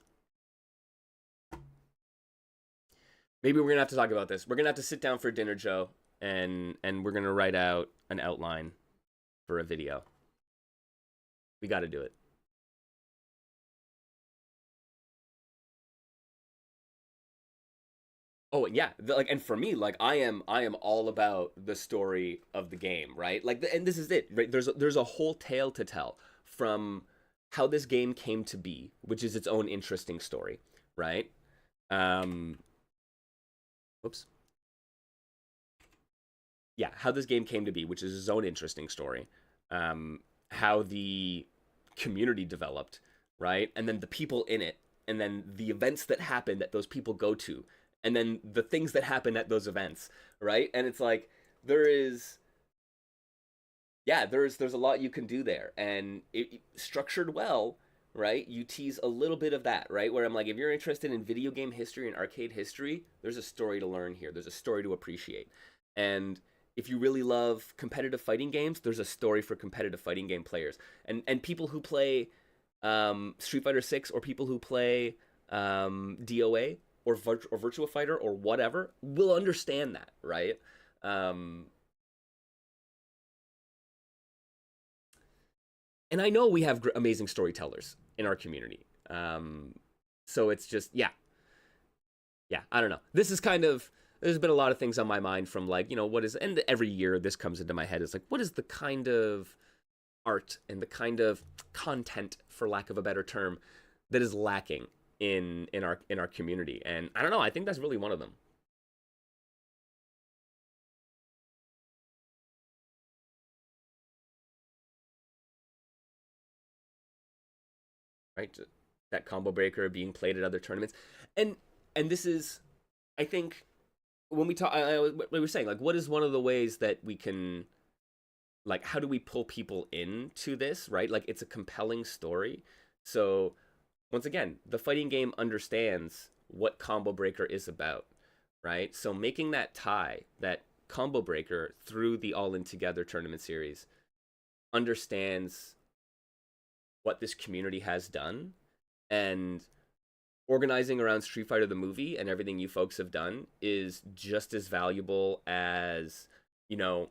Maybe we're gonna have to talk about this. We're gonna have to sit down for dinner, Joe, and we're gonna write out an outline for a video. We got to do it. Oh yeah, like, and for me, like, I am all about the story of the game, right? Like, and this is it, right? There's a whole tale to tell from how this game came to be, which is its own interesting story, right? Oops. Yeah, how this game came to be, which is its own interesting story. How the community developed, right? And then the people in it, and then the events that happen that those people go to, and then the things that happen at those events, right? And it's like, there's a lot you can do there, and it structured well, right? You tease a little bit of that, right? Where I'm like, if you're interested in video game history and arcade history, there's a story to learn here. There's a story to appreciate. And if you really love competitive fighting games, there's a story for competitive fighting game players. And people who play Street Fighter 6, or people who play DOA, or Virtua Fighter, or whatever, will understand that, right? And I know we have amazing storytellers in our community. So it's just, yeah, I don't know. This is kind of, there's been a lot of things on my mind from, like, you know, what is, and every year this comes into my head, is like, what is the kind of art and the kind of content, for lack of a better term, that is lacking in our community? And I don't know, I think that's really one of them. Right? That Combo Breaker being played at other tournaments. And this is, I think, when we talk, we were saying, like, what is one of the ways that we can, like, how do we pull people into this, right? Like, it's a compelling story. So once again, the fighting game understands what Combo Breaker is about, right? So making that tie, that Combo Breaker, through the All In Together tournament series, understands what this community has done, and organizing around Street Fighter the movie and everything you folks have done is just as valuable as, you know,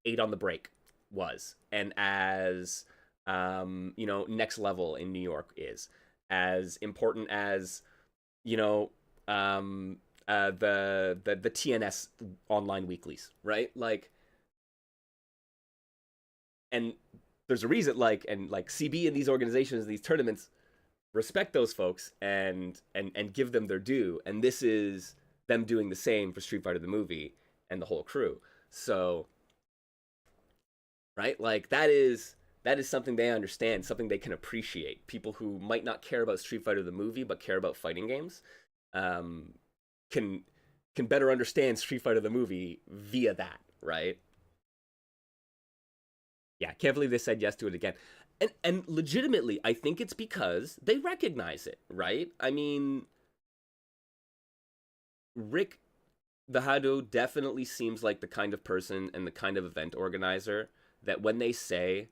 8 on the Break was, and as, you know, Next Level in New York is, as important as, you know, the TNS online weeklies, right? Like, and there's a reason, like, and like CB and these organizations, these tournaments, respect those folks and give them their due. And this is them doing the same for Street Fighter the movie and the whole crew. So, right, like, that is something they understand, something they can appreciate. People who might not care about Street Fighter the movie but care about fighting games, can better understand Street Fighter the movie via that, right? Yeah, can't believe they said yes to it again. And legitimately, I think it's because they recognize it, right? I mean, Rick the Hado definitely seems like the kind of person and the kind of event organizer that, when they say,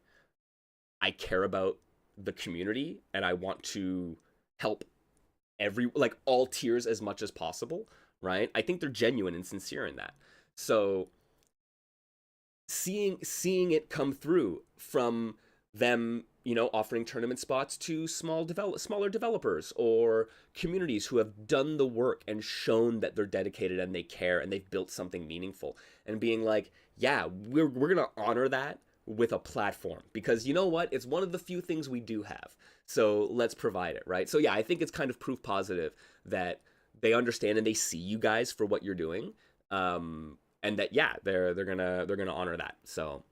I care about the community and I want to help like, all tiers as much as possible, right? I think they're genuine and sincere in that. So seeing it come through from them, you know, offering tournament spots to smaller developers or communities who have done the work and shown that they're dedicated and they care and they've built something meaningful, and being like, yeah, we're gonna honor that with a platform, because you know what? It's one of the few things we do have. So let's provide it, right? So yeah, I think it's kind of proof positive that they understand and they see you guys for what you're doing, and that yeah, they're gonna honor that. So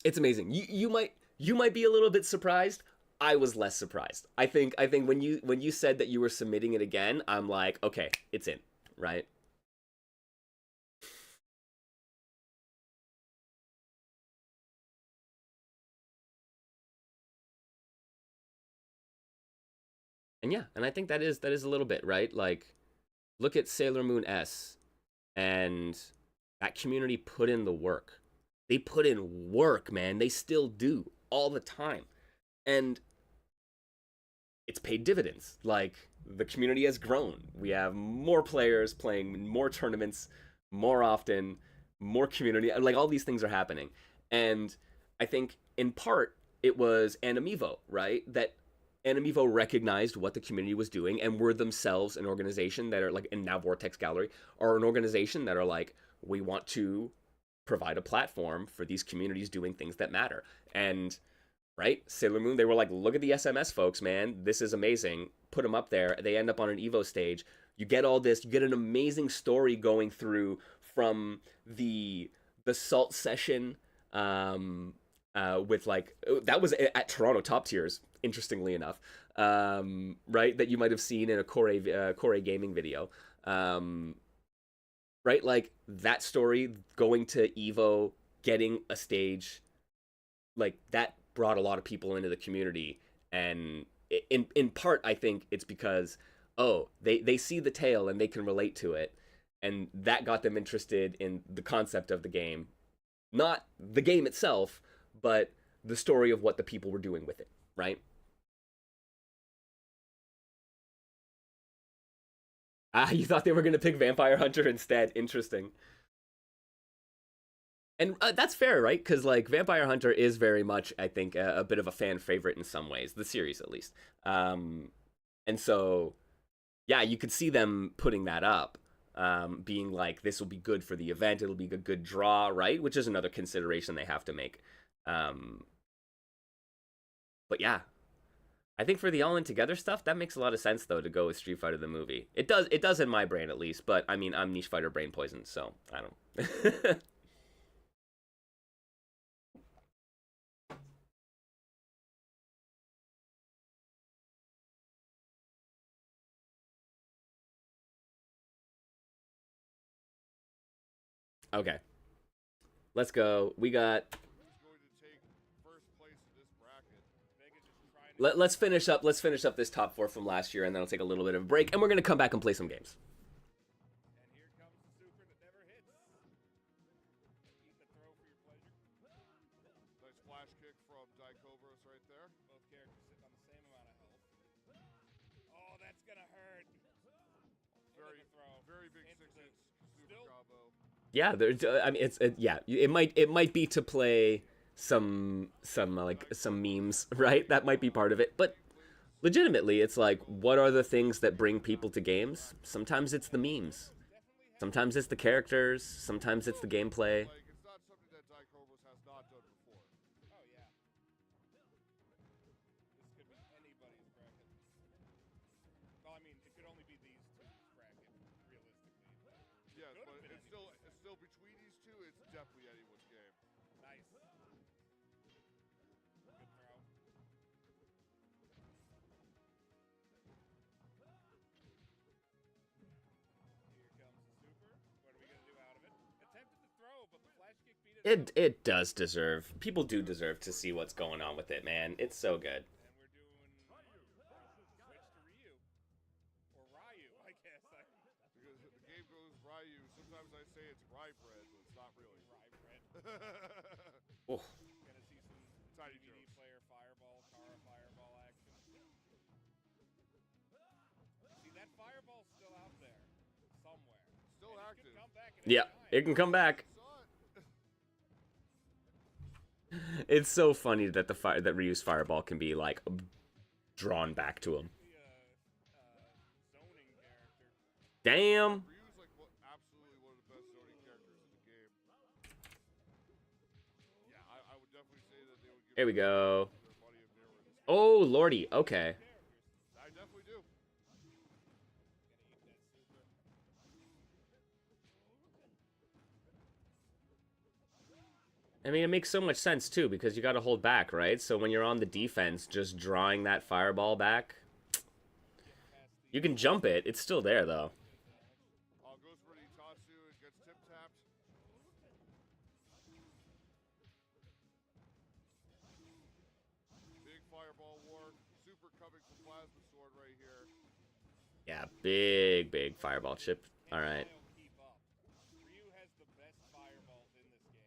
it's amazing. You might be a little bit surprised. I was less surprised. I think when you said that you were submitting it again, I'm like, okay, it's in, right? And yeah, and I think that is a little bit, right? Like, look at Sailor Moon S, and that community put in the work. They put in work, man. They still do all the time. And it's paid dividends. Like, the community has grown. We have more players playing more tournaments more often, more community. Like, all these things are happening. And I think in part it was Animivo, right? That Animivo recognized what the community was doing and were themselves an organization that are like, and now Vortex Gallery are an organization that are like, we want to provide a platform for these communities doing things that matter. And right, Sailor Moon, they were like, look at the SMS folks, man, this is amazing, put them up there. They end up on an Evo stage. You get all this, you get an amazing story going through from the salt session, with like, that was at Toronto Top Tiers, interestingly enough, right, that you might have seen in a Core Gaming video, right, like that story going to Evo, getting a stage, like that brought a lot of people into the community. And in part, I think it's because, oh, they see the tale and they can relate to it, and that got them interested in the concept of the game, not the game itself, but the story of what the people were doing with it, right? Ah, you thought they were gonna pick Vampire Hunter instead. Interesting. And that's fair, right? Because like Vampire Hunter is very much, I think, a bit of a fan favorite in some ways, the series at least. And so, yeah, you could see them putting that up, being like, this will be good for the event. It'll be a good draw, right? Which is another consideration they have to make. But yeah, I think for the all in together stuff, that makes a lot of sense though to go with Street Fighter the movie. It does in my brain at least. But I mean, I'm niche fighter brain poison, so I don't. Okay, let's go. We got. Who's going to take first place in this bracket? Vegas is trying to. Let's finish up. Let's finish up this top four from last year, and then I'll take a little bit of a break, and we're gonna come back and play some games. And here comes the super that never hits. Eat the throw for your pleasure. Nice flash kick from Dicobras right there. Both characters sitting on the same amount of health. Oh, that's gonna hurt. Very, throw. very big Into 6-hit super still- combo. Yeah, there's. I mean, yeah. It might be to play some memes, right? That might be part of it, but legitimately, it's like, what are the things that bring people to games? Sometimes it's the memes. Sometimes it's the characters. Sometimes it's the gameplay. Like, it's not something that Dicobras has not done before. Oh yeah. This could be anybody's bracket. Well, I mean, it could only be these two's bracket, realistically. Yes, Could've but been it's still between these two. It's definitely anyone's game. Nice. Good throw. Here comes the super. What are we gonna do out of it? Attempted to throw, but the flash kick beat it. It does deserve. People do deserve to see what's going on with it, man. It's so good. And we're doing switch to Ryu. Or Ryu, I guess. Because the game goes Ryu. Sometimes I say it's rye bread, but it's not really. Rye bread. Oh, Gonna see some Tiny DVD jokes. player fireball, Kara fireball action. See, that fireball's still out there somewhere. Still And it active. could come back at any yeah. time. It can come back. Saw it. It's so funny that that Ryu's fireball can be like drawn back to him. The, zoning character. Damn. Ryu's like absolutely one of the best zoning characters in the game. Here we go. their money if they were in this game. Oh, lordy. Okay. I definitely do. I mean, it makes so much sense, too, because you got to hold back, right? So when you're on the defense, just drawing that fireball back, you can jump it. It's still there, though. Goes for the Itatsu and gets tip-tapped. Big fireball war. Super coming from Plasma Sword right here. Yeah, big fireball chip. All right. Ryu has the best fireballs in this game.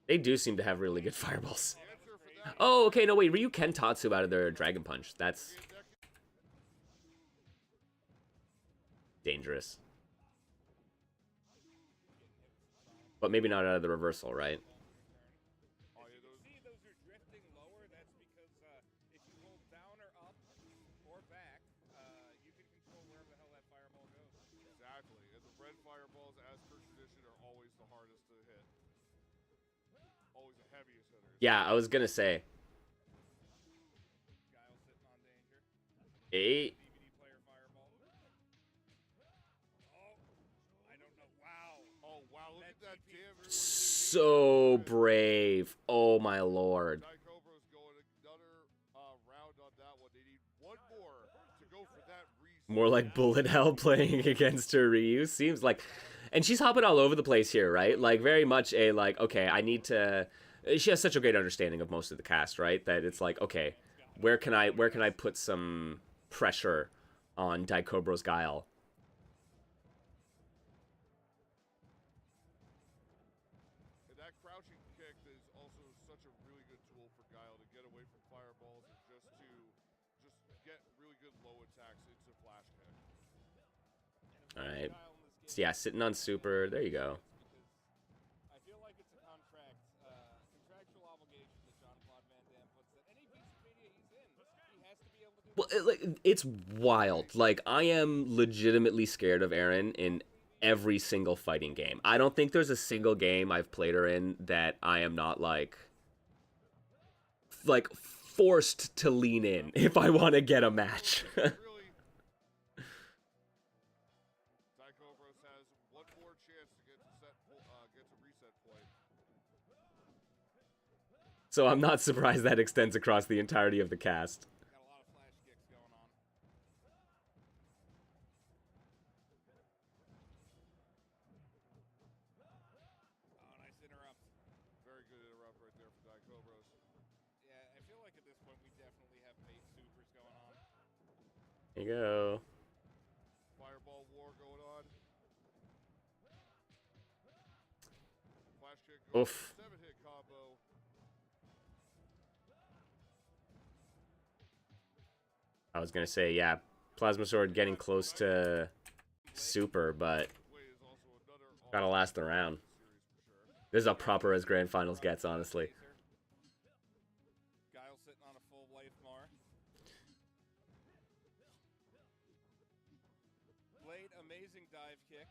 They do seem to have really good fireballs. The answer for that Oh, okay, no, wait. Ryu can Tatsu out of their Dragon Punch. That's dangerous. But maybe not out of the reversal, right? Oh, yeah, those, See, those are drifting lower. That's because if you hold down or up or back, you can control wherever the hell that fireball goes. exactly. And the red fireballs, as per tradition, are always the hardest to hit. Always the heaviest hitters. Yeah, I was gonna say. Guile sitting on danger. 8. DVD player fireball. Oh, I don't know. Wow. Oh, wow, look at that damage. So brave. Oh, my lord. Cobra's going another round on that one. They need one more to go for that reset. More like bullet hell playing against her Ryu. Seems like... And she's hopping all over the place here, right? Like, very much a, like, okay, I need to... She has such a great understanding of most of the cast, right? That it's like, okay, where can I put some pressure on Daikobra's Guile? And that crouching kick is also such a really good tool for Guile to get away from fireballs and just get really good low attacks into flash kick. All right. So yeah, sitting on super. There you go. I feel like it's a contractual obligation that Jean-Claude Van Damme puts that any piece of media he's in, he has to be able to do. Well, it's wild. Like, I am legitimately scared of Aaron in every single fighting game. I don't think there's a single game I've played her in that I am not, like forced to lean in if I want to get a match. Really, Daikobros has one more chance to get to reset point. So I'm not surprised that extends across the entirety of the cast. Got a lot of flash kicks going on. Oh, nice interrupt. Very good interrupt right there for Daikobros. Yeah, I feel like at this point we definitely have bait supers going on. There you go. Fireball war going on. Flash kick goes Oof. 7-hit combo. I was gonna say, yeah, Plasma Sword getting close to super, but Wait is also another gotta last the round. series for sure. This is as proper as Grand Finals gets, honestly. Guile sitting on a full life mar. Blade, amazing dive kick.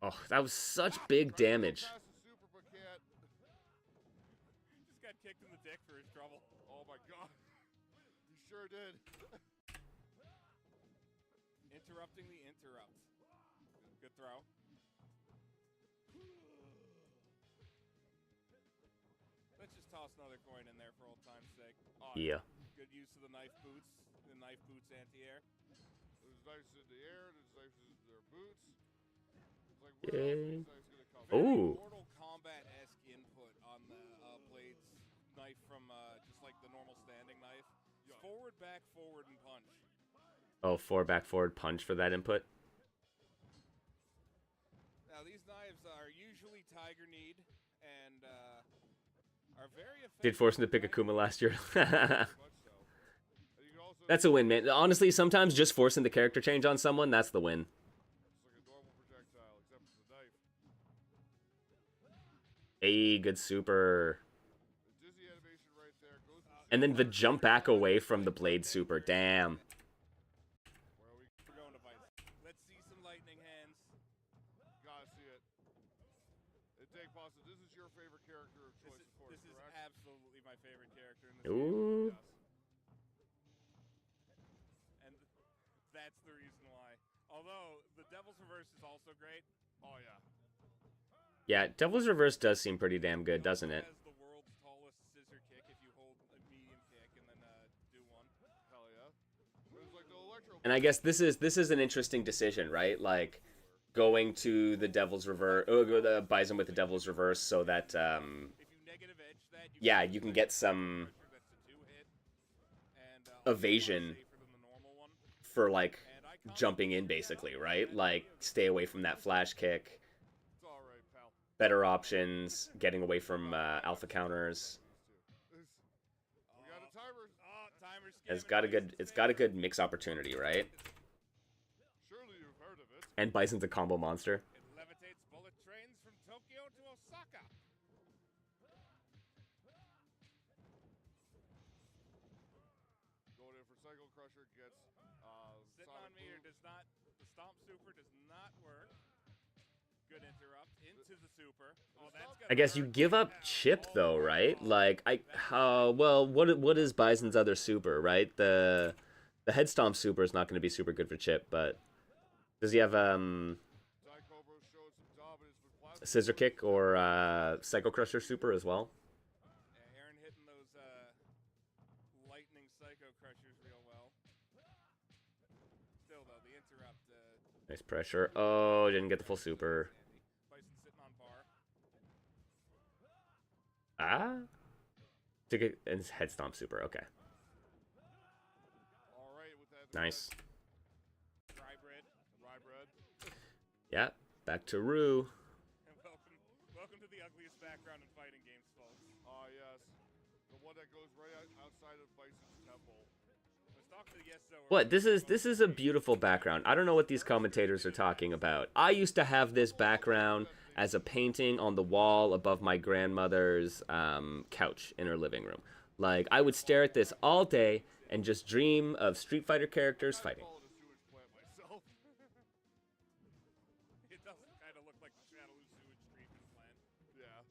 Oh, that was such big damage. Passes super but can't. Just got kicked in the dick for his trouble. Oh my god. He sure did. Interrupting the interrupt. Good throw. Let's just toss another coin in there for old time's sake. Oh, Yeah. good use of the knife boots. The knife boots anti-air. There's knives in the air, there's knives in their boots. It's like, Yay. where else is this knife gonna come? Very Ooh. Mortal Kombat-esque input on the Blade's knife from just like the normal standing knife. Yeah. Forward, back, forward, and punch. Oh, forward, back, forward, punch for that input. Now these knives are usually tiger kneed and are very effective. Did force him to pick Akuma last year. Much so. And you can also, That's a win, man. Honestly, sometimes just forcing the character change on someone, that's the win. it's like a normal projectile, except for the knife. Hey, good super. The dizzy animation right there goes to And then the jump back away from the blade super. Damn. where we We're going to Vice. Let's see some lightning hands. gotta see it. And take pause. This is your favorite character my favorite character in this Ooh. game. Yes. And that's the reason why. Although the Devil's Reverse is also great. Oh yeah. Yeah, Devil's Reverse does seem pretty damn good, doesn't it? Has the world's tallest scissor kick if you hold a medium kick and then do one. Hell yeah. It was like the electro. And I guess this is an interesting decision, right? Like going to the Devil's Reverse, the Bison with the Devil's Reverse, so that If you negative edge that, you can get some that's a 2-hit and evasion safer than the normal one. for like jumping in, basically, right? Like stay away from that flash kick. It's all right, pal. Better options, getting away from alpha counters. We got a timer. Timer's It's got a good mix opportunity, right? Surely you've heard of it. And Bison's a combo monster. It levitates bullet trains from Tokyo to Osaka. Going in for Cycle Crusher gets Sitting Sonic on meter Boom. does not. The Stomp Super does not work. Good interrupt into the Super. Oh, that's gonna I guess you hurt. give up chip though, right? Like well, what is Bison's other super, right? The head stomp super is not going to be super good for chip, but does he have Cobra showed some dominance with Plasma. scissor kick or Psycho Crusher super as well? Yeah, Aaron hitting those lightning Psycho Crushers real well. Still though, the interrupt. Nice pressure. Oh, didn't get the full super. Bison sitting on bar. Ah, took it and head stomp super. Okay, All right with that. nice. Rye bread. Rye bread. Yeah, back to Rue. And welcome to the ugliest background in fighting games, folks. Ah yes. The one that goes right outside of Bison's temple. I was talking to the Yes Zoer. What? This is a beautiful background. I don't know what these commentators are talking about. I used to have this background as a painting on the wall above my grandmother's couch in her living room. Like, I would stare at this all day and just dream of Street Fighter characters fighting. I call it a sewage plant myself. It does kind of look like the Shadowloo sewage treatment plant. Yeah.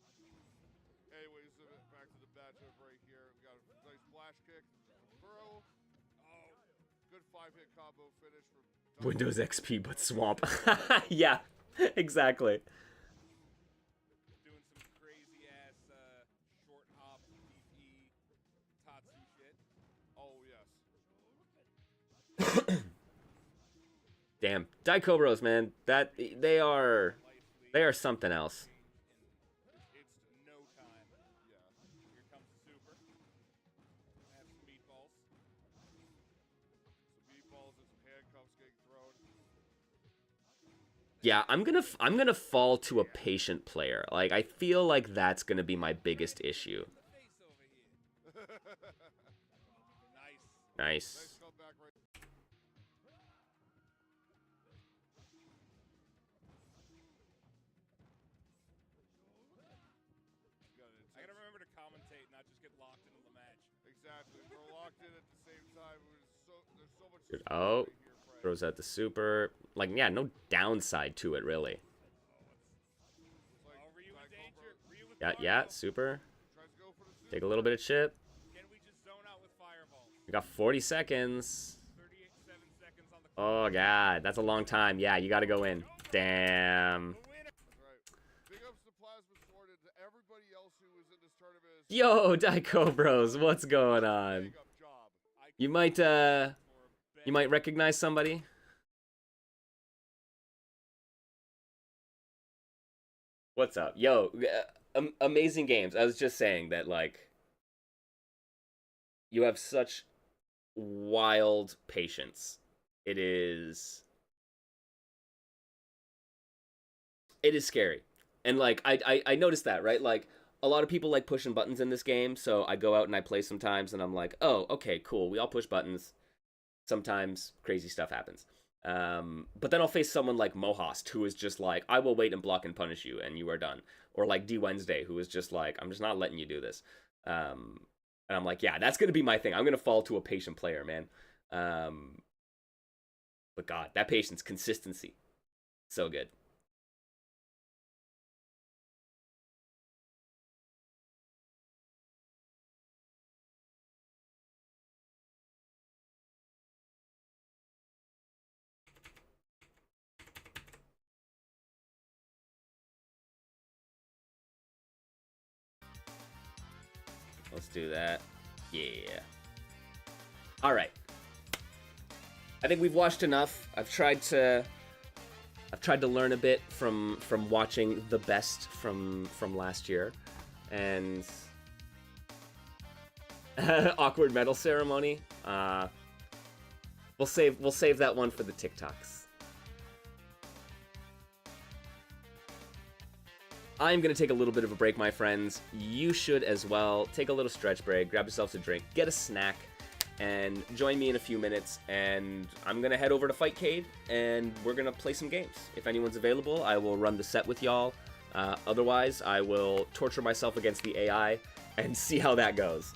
Anyways, back to the matchup right here. We got a nice flash kick from Burrow. Oh, good 5-hit combo finish from Windows XP, but Swamp. Yeah, exactly. Doing some crazy ass short hop DP Tatsu shit. Oh yes. Damn, Daikobros, man, they are something else. It's no time. Yeah. Here comes the super. Have some meatballs. Some meatballs and some handcuffs getting thrown. Yeah, I'm gonna fall to a patient player. Like, I feel like that's gonna be my biggest issue. The face over here. Nice. Nice. Nice comeback right. I gotta remember to commentate, not just get locked into the match. Exactly. We're locked in at the same time. There's so much. Good. support Oh, right here, Fred. throws out the super. Like, yeah, no downside to it, really. It's like Oh, Ryu in Daikobra danger. Ryu with Yeah, Mario. super. tries to go for the Take a little bit of chip. Can we just zone out with fireball? We got 40 seconds. 7 seconds on the Oh, God, that's a long time. Yeah, you gotta go in. Damn. The winner. That's right. Big ups to Plasma Sword and to everybody else who was in this tournament. Yo, Daikobros, what's going on? Big up job. You might, For a you might recognize somebody? What's up? Yo, amazing games. I was just saying that, like, you have such wild patience. It is scary. And, like, I noticed that, right? Like, a lot of people like pushing buttons in this game, so I go out and I play sometimes, and I'm like, oh, okay, cool. We all push buttons. Sometimes crazy stuff happens. But then I'll face someone like Mohost, who is just like, I will wait and block and punish you, and you are done. Or like D Wednesday, who is just like, I'm just not letting you do this. And I'm like, yeah, that's gonna be my thing. I'm gonna fall to a patient player, man. But God, that patience, consistency, so good. Let's do that. Yeah. All right. I think we've watched enough. I've tried to learn a bit from watching the best from last year, and awkward medal ceremony. We'll save that one for the TikToks. I'm gonna take a little bit of a break, my friends. You should as well. Take a little stretch break, grab yourselves a drink, get a snack, and join me in a few minutes. And I'm gonna head over to Fightcade, and we're gonna play some games. If anyone's available, I will run the set with y'all. Otherwise, I will torture myself against the AI and see how that goes.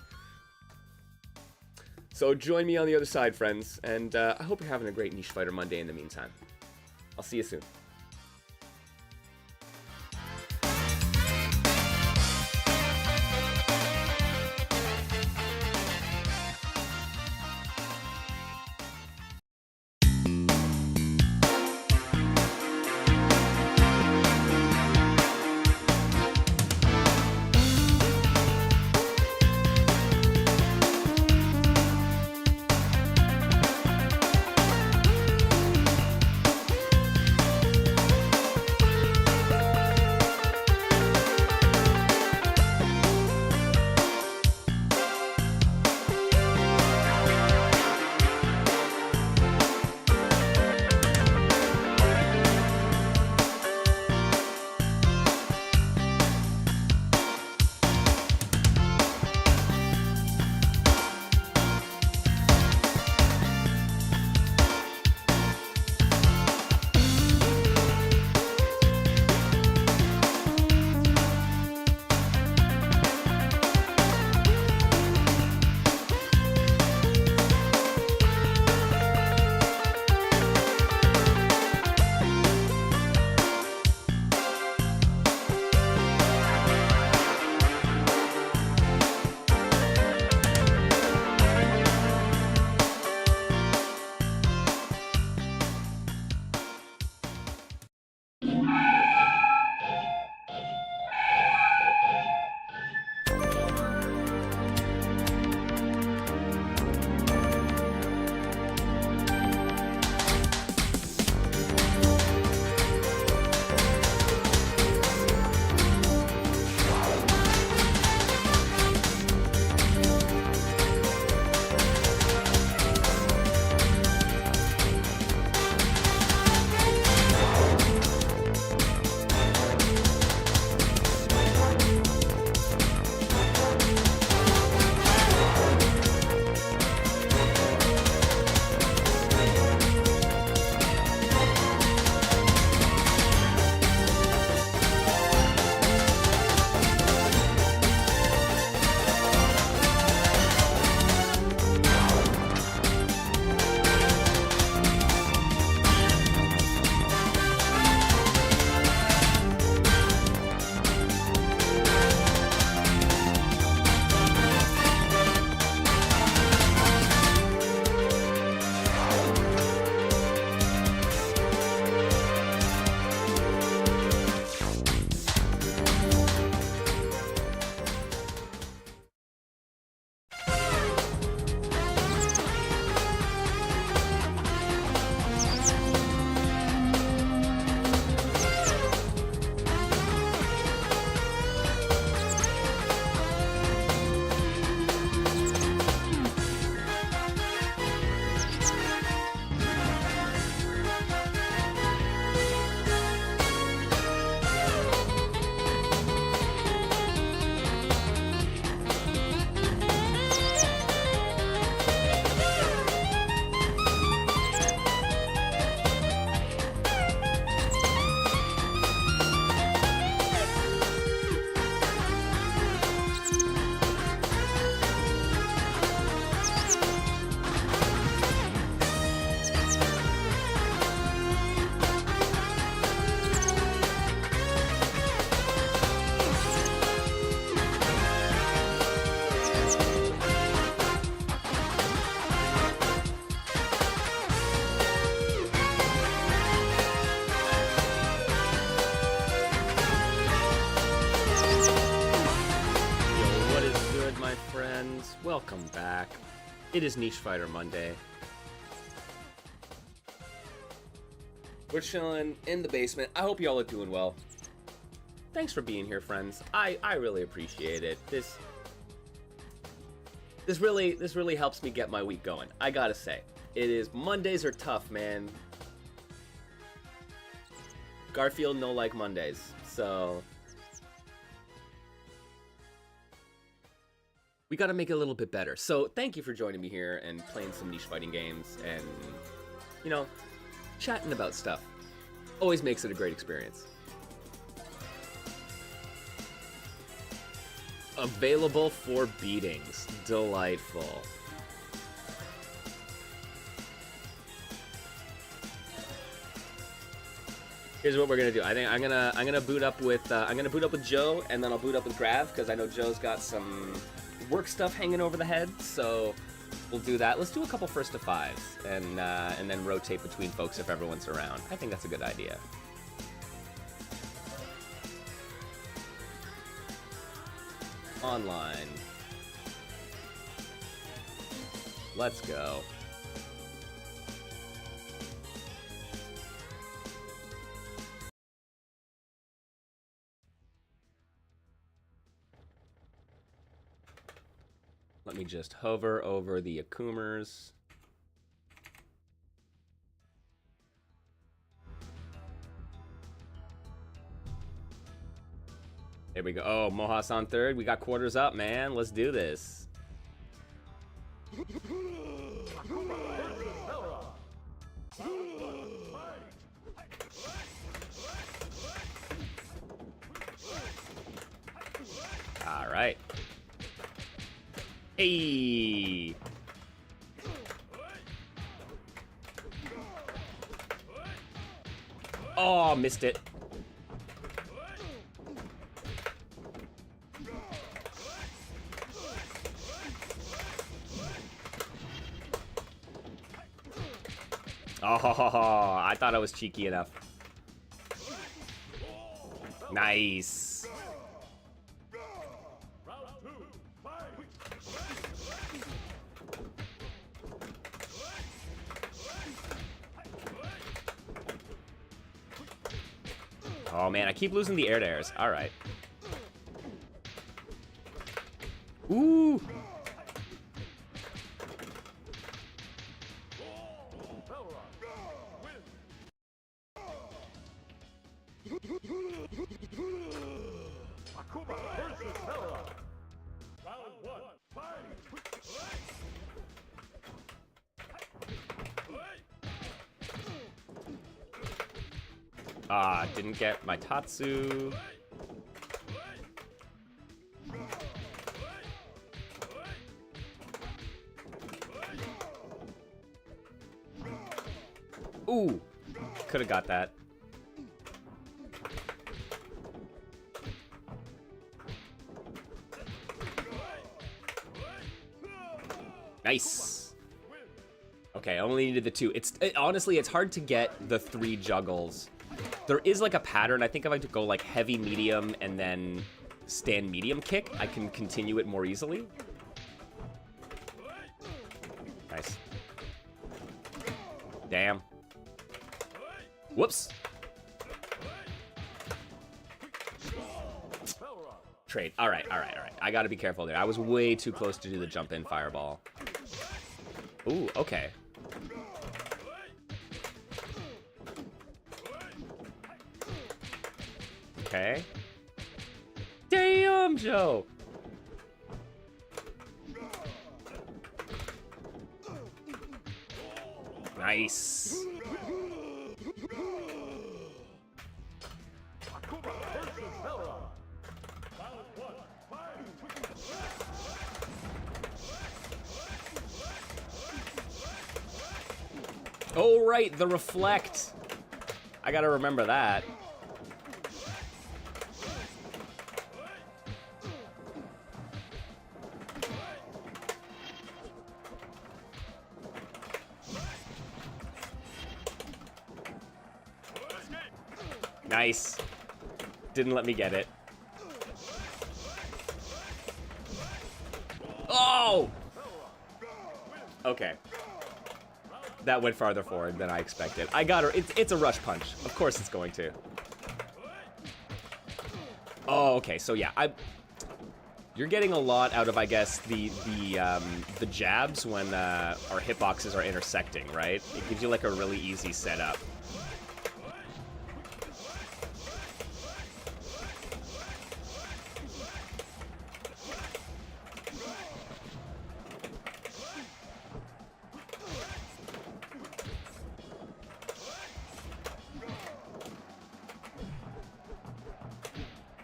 So join me on the other side, friends, and I hope you're having a great Niche Fighter Monday in the meantime. I'll see you soon. my friends? Welcome back. It is Niche Fighter Monday. We're chilling in the basement. I hope y'all are doing well. Thanks for being here, friends. I really appreciate it. This really helps me get my week going. I gotta say, Mondays are tough, man. Garfield no like Mondays, so we gotta make it a little bit better. So thank you for joining me here and playing some niche fighting games and, you know, chatting about stuff. Always makes it a great experience. Available for beatings. Delightful. Here's what we're gonna do. I think I'm gonna boot up with Joe, and then I'll boot up with Grav because I know Joe's got some work stuff hanging over the head. So we'll do that. Let's do a couple first to fives, and then rotate between folks if everyone's around. I think that's a good idea. Online. Let's go. Let me just hover over the Akumers. There we go. Oh, Mohas on third. We got quarters up, man. Let's do this. All right. Hey. Oh, missed it. Oh, I thought I was cheeky enough. Nice. Oh man, I keep losing the air to airs. All right. Ooh. Didn't get my Tatsu. Ooh, could have got that. Nice. Okay, I only needed the two. Honestly, it's hard to get the 3 juggles. There is like a pattern. I think if I could go like heavy, medium, and then stand medium kick, I can continue it more easily. Nice. Damn. Whoops. Trade. All right. I gotta be careful there. I was way too close to do the jump in fireball. Ooh, okay. Okay. Damn, Joe. Nice. Oh, right, the reflect. I gotta remember that. Nice. Didn't let me get it. Oh! Okay. That went farther forward than I expected. I got her. It's a rush punch. Of course it's going to. Oh, okay. So yeah, you're getting a lot out of, I guess, the jabs when our hitboxes are intersecting, right? It gives you like a really easy setup.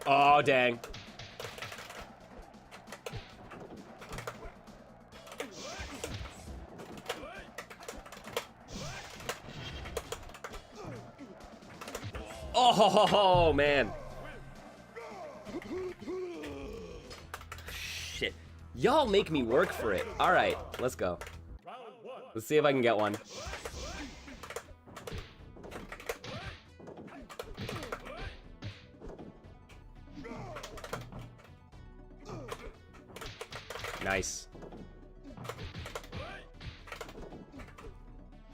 Oh, dang. Oh, man. Shit. Y'all make me work for it. All right, let's go. Let's see if I can get one. Nice.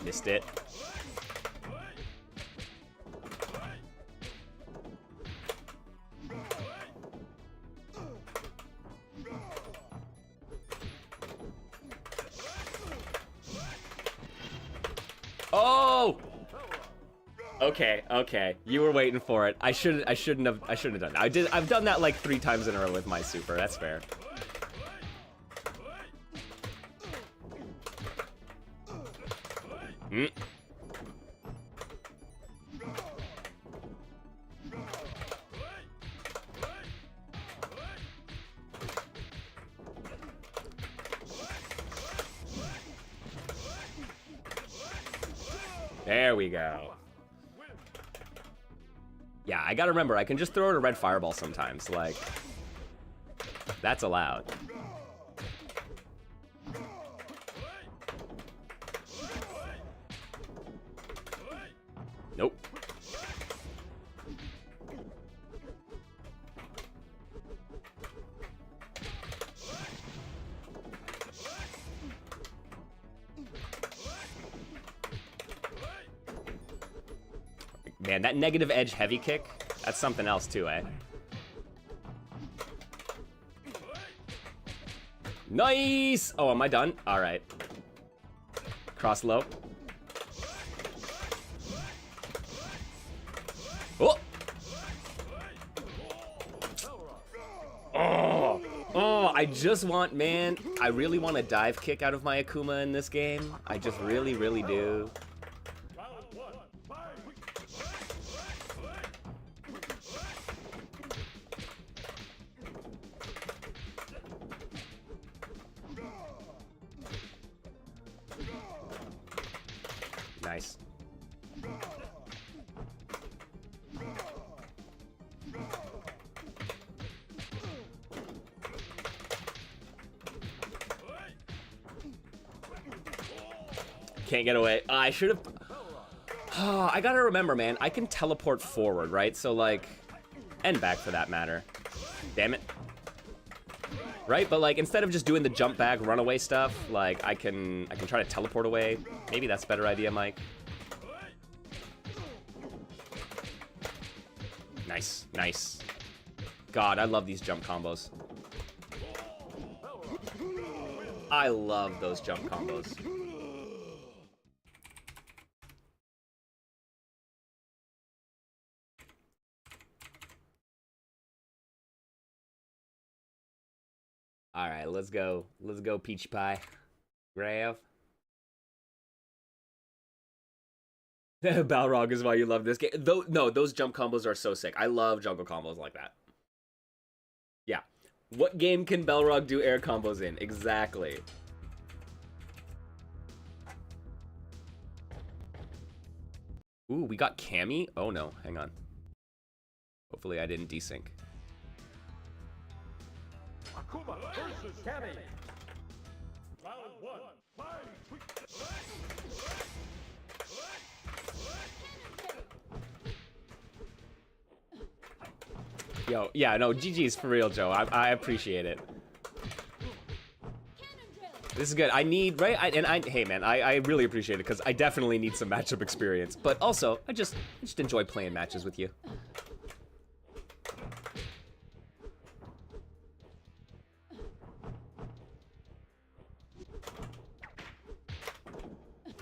Missed it. Oh! Okay, okay. You were waiting for it. I shouldn't have done that. I've done that like 3 times in a row with my super. That's fair. Mm. There we go. Yeah, I gotta remember, I can just throw out a red fireball sometimes, like, that's allowed. Nope. Man, that negative edge heavy kick, that's something else too, eh? Nice! Oh, am I done? All right. Cross low. Oh! Oh! Oh, I just want, man, I really want a dive kick out of my Akuma in this game. I just really, really do. Nice. Can't get away. I should have... Oh, I gotta remember, man. I can teleport forward, right? So, like... And back, for that matter. Damn it. Right? But, like, instead of just doing the jump back, runaway stuff, like, I can try to teleport away. Maybe that's a better idea, Mike. Nice. Nice. God, I love these jump combos. I love those jump combos. All right, let's go. Let's go, Peach Pie. Grav. Balrog is why you love this game. Though, no, those jump combos are so sick. I love jungle combos like that. Yeah. What game can Balrog do air combos in? Exactly. Ooh, we got Cammy? Oh no, hang on. Hopefully I didn't desync. Akuma versus Cammy. Round 1, fight! Yo, yeah, no, GG's for real, Joe. I appreciate it. This is good. I need, right? Hey man, I really appreciate it because I definitely need some matchup experience. But also, I just enjoy playing matches with you.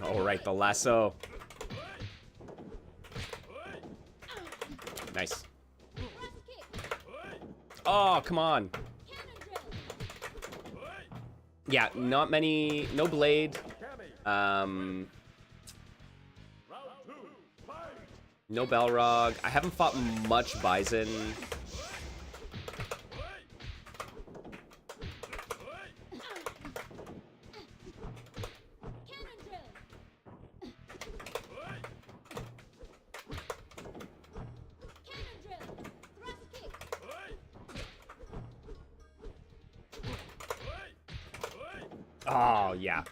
All right, the lasso. Nice. Oh, come on. Yeah, not many, no blade. No Balrog. I haven't fought much Bison. Oh, yeah.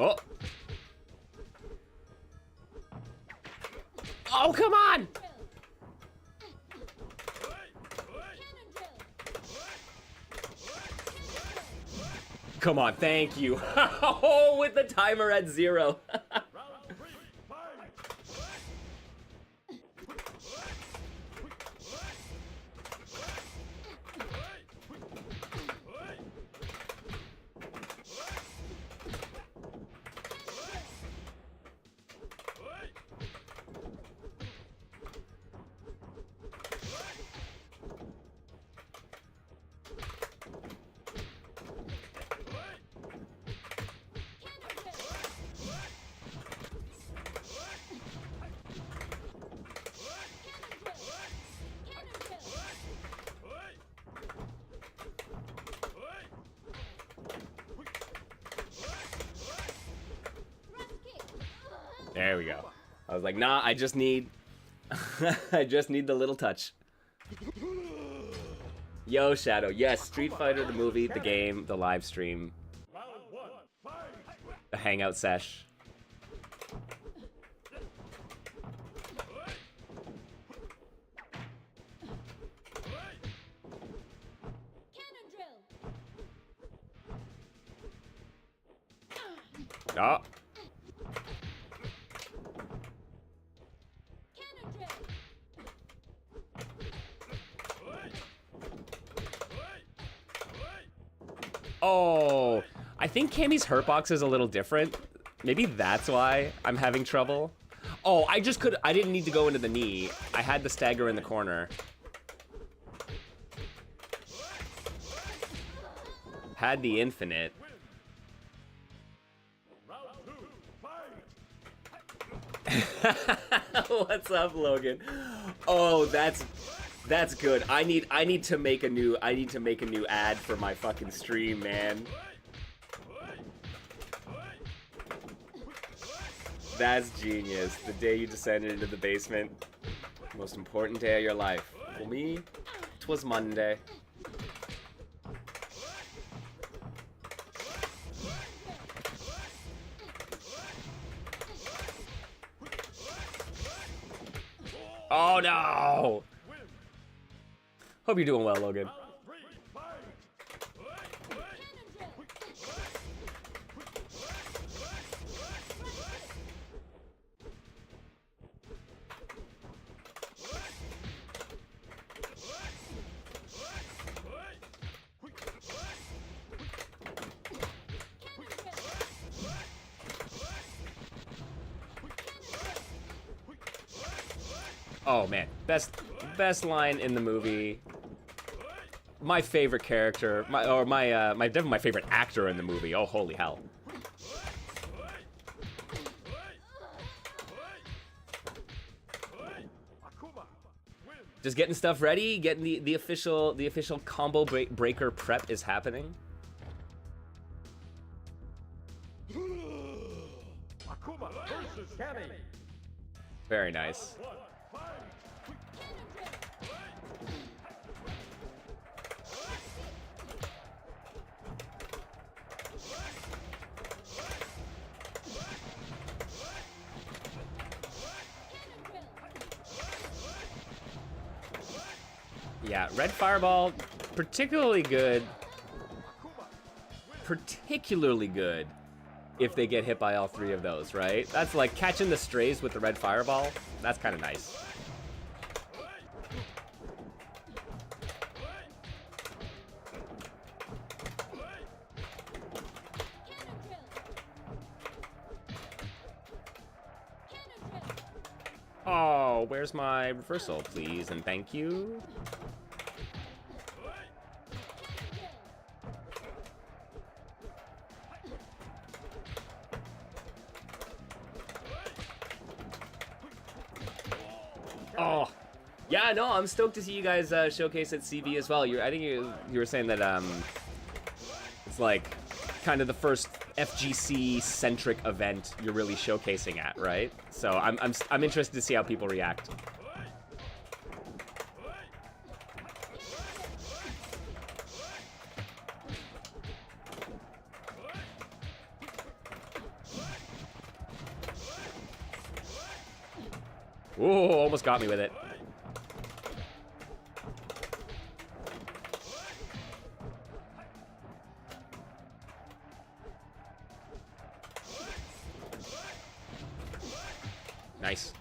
Oh. Oh, come on! Come on, thank you. Oh, with the timer at 0. There we go. I was like, nah, I just need... I just need the little touch. Yo, Shadow. Yes, Street Fighter, the movie, the game, the live stream. The hangout sesh. Oh. Oh, I think Cammy's hurtbox is a little different. Maybe that's why I'm having trouble. Oh, I didn't need to go into the knee. I had the stagger in the corner. Had the infinite. What's up, Logan? Oh, that's good. I need to make a new ad for my fucking stream, man. That's genius. The day you descended into the basement. Most important day of your life. For me, 'twas Monday. Oh no! Hope you're doing well, Logan. Oh man, best line in the movie. My favorite character, definitely my favorite actor in the movie. Oh, holy hell! Just getting stuff ready, getting the official combo breaker prep is happening. Very nice. Yeah, red fireball, particularly good. Particularly good if they get hit by all three of those, right? That's like catching the strays with the red fireball. That's kind of nice. Oh, where's my reversal, please, and thank you. Oh, yeah, no, I'm stoked to see you guys showcase at CV as well. I think you were saying that it's like kind of the first FGC-centric event you're really showcasing at, right? So I'm interested to see how people react. Ooh, almost got me with it. Nice.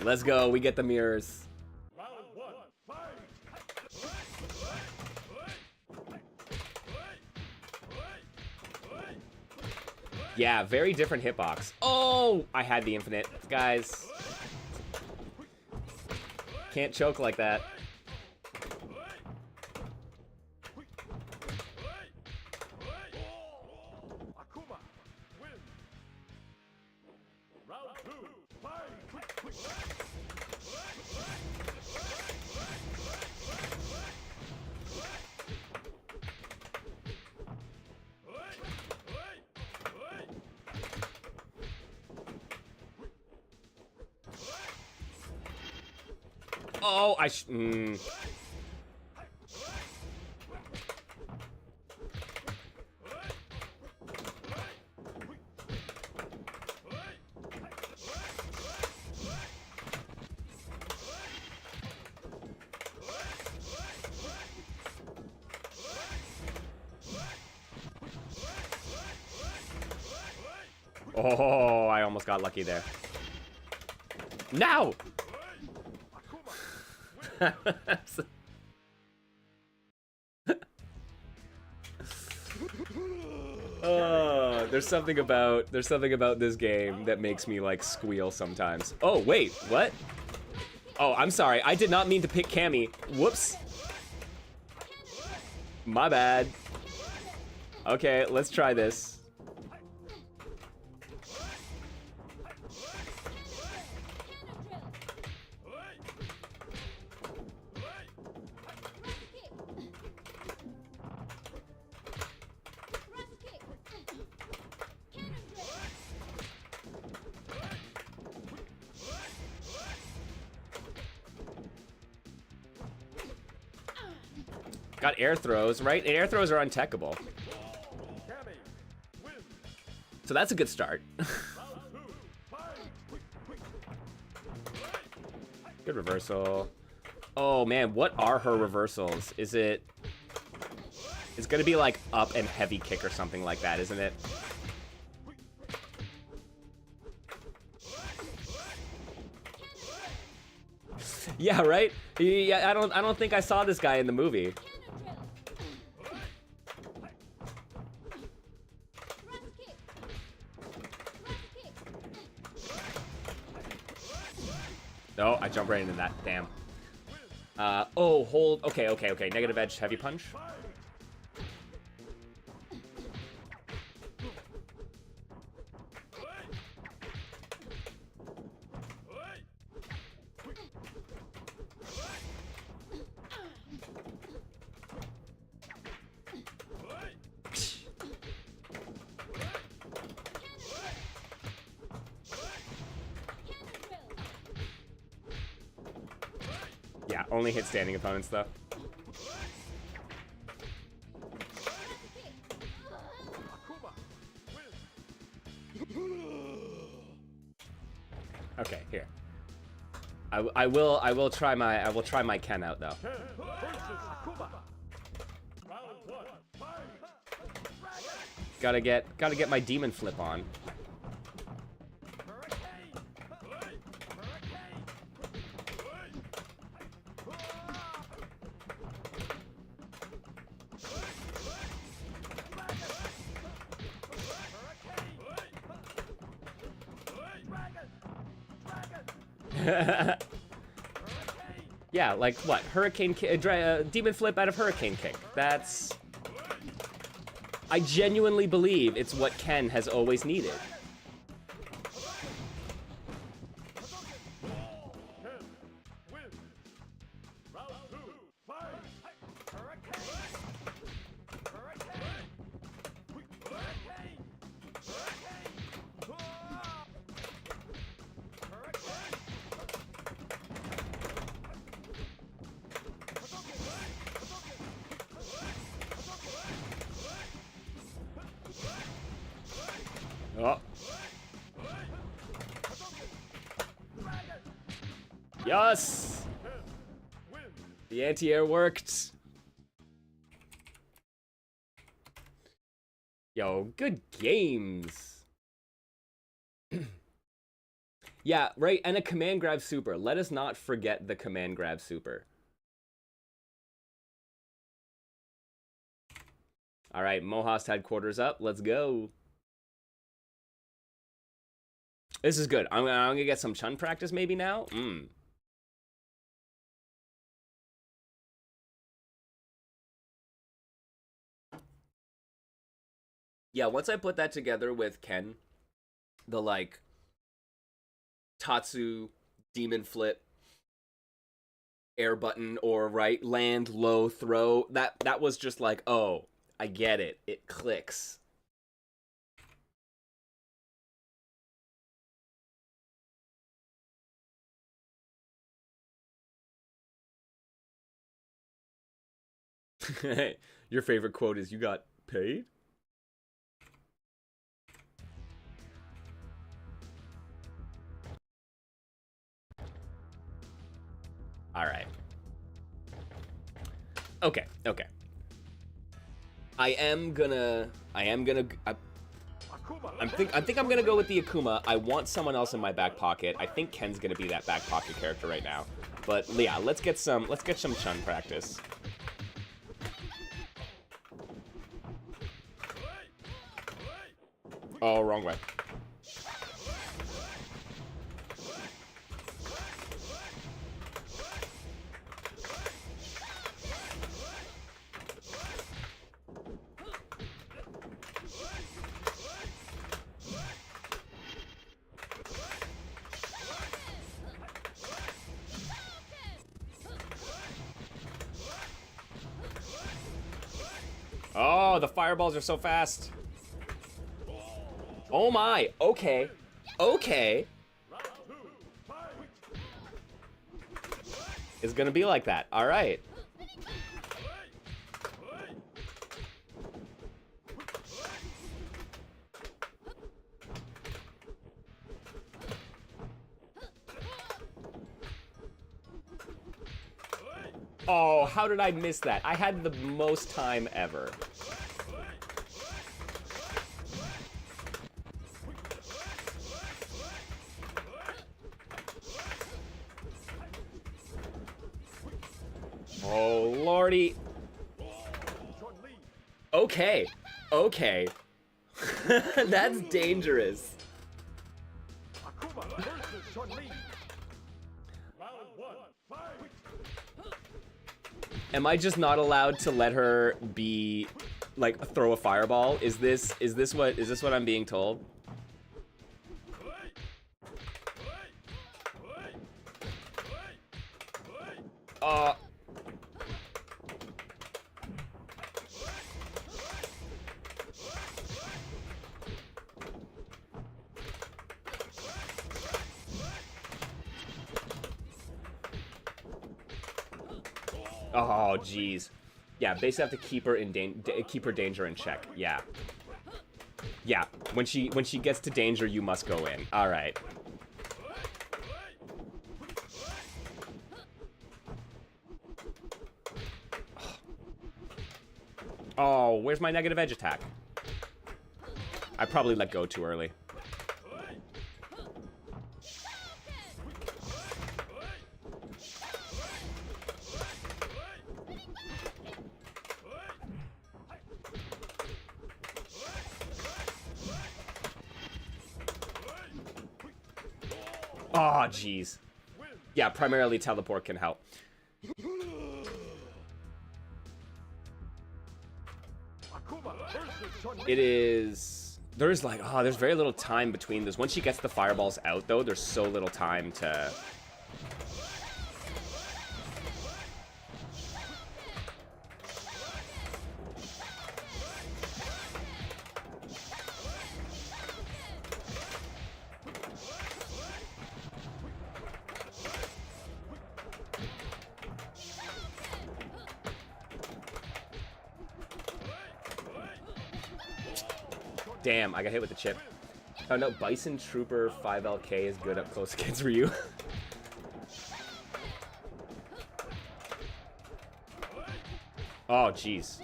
Let's go, we get the mirrors. Round one, fight! Yeah, very different hitbox. Oh, I had the infinite. Guys. Can't choke like that. Akuma, win! Round two, fight! Oh, Oh, I almost got lucky there. Now! Oh, there's something about this game that makes me like squeal sometimes. Oh, wait, what? Oh, I'm sorry. I did not mean to pick Cammy. Whoops. My bad. Okay, let's try this. Got air throws, right? Air throws are untechable. So that's a good start. Good reversal. Oh man, what are her reversals? Is it... It's gonna be like up and heavy kick or something like that, isn't it? Yeah, right? Yeah, I don't think I saw this guy in the movie. No, I jumped right into that. Damn. Oh, hold. Okay. Negative edge, heavy punch. Yeah, only hit standing opponents though. Okay, here. I will try my Ken out though. Ken versus Akuma. Round 1, fight! Gotta get my demon flip on. Yeah, like what? Demon flip out of Hurricane Kick. That's... I genuinely believe it's what Ken has always needed. Ken wins. Round 2, fight! Oh. Yes! Ken wins. The anti-air worked. Yo, good games. Yeah, right, and a command grab super. Let us not forget the command grab super. All right, Mohast headquarters up. Let's go. This is good. I'm gonna get some Chun practice maybe now. Yeah, once I put that together with Ken, the like Tatsu demon flip, air button, or right land low throw, that was just like, oh, I get it. It clicks. Your favorite quote is, "You got paid?" All right. Okay. I think I'm gonna go with the Akuma. I want someone else in my back pocket. I think Ken's gonna be that back pocket character right now. But yeah, let's get some Chun practice. Oh, wrong way. Oh, the fireballs are so fast. Oh my, okay. It's gonna be like that, all right. Oh, how did I miss that? I had the most time ever. Oh, lordy. Okay. That's dangerous. Akuma versus Chun-Li. Round 1, fight! Am I just not allowed to let her be, like, throw a fireball? Is this what I'm being told? Oh, jeez. Yeah, basically have to keep her in danger in check. Yeah. Yeah. When she gets to danger, you must go in. All right. Oh, where's my negative edge attack? I probably let go too early. Oh, jeez. Yeah, primarily teleport can help. It is... There's like... Oh, there's very little time between those. Once she gets the fireballs out, though, there's so little time to... Damn, I got hit with the chip. Oh no, Bison Trooper 5LK is good up close against Ryu. Oh, jeez.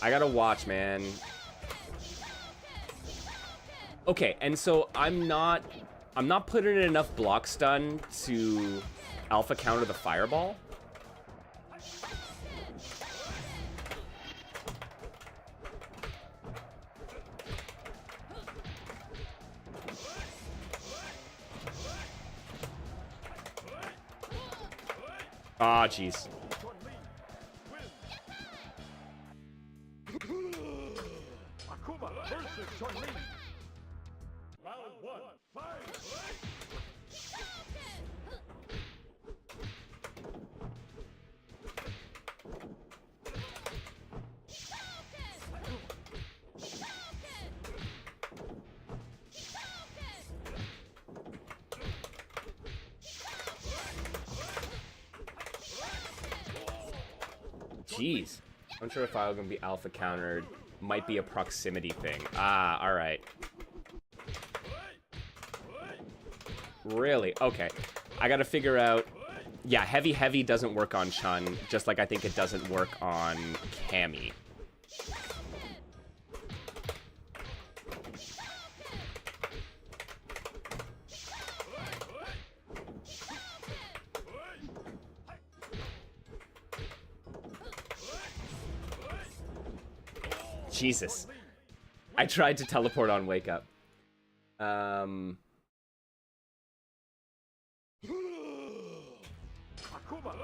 I gotta watch, man. Okay, and so I'm not putting in enough block stun to alpha counter the fireball. Ah, jeez. Akuma versus Chun-Li. Round 1, fight! Jeez. I'm sure if I was gonna be alpha countered, might be a proximity thing. Ah, alright. Really? Okay. I gotta figure out... Yeah, heavy doesn't work on Chun, just like I think it doesn't work on Cammy. Jesus. I tried to teleport on Wake Up. Akuma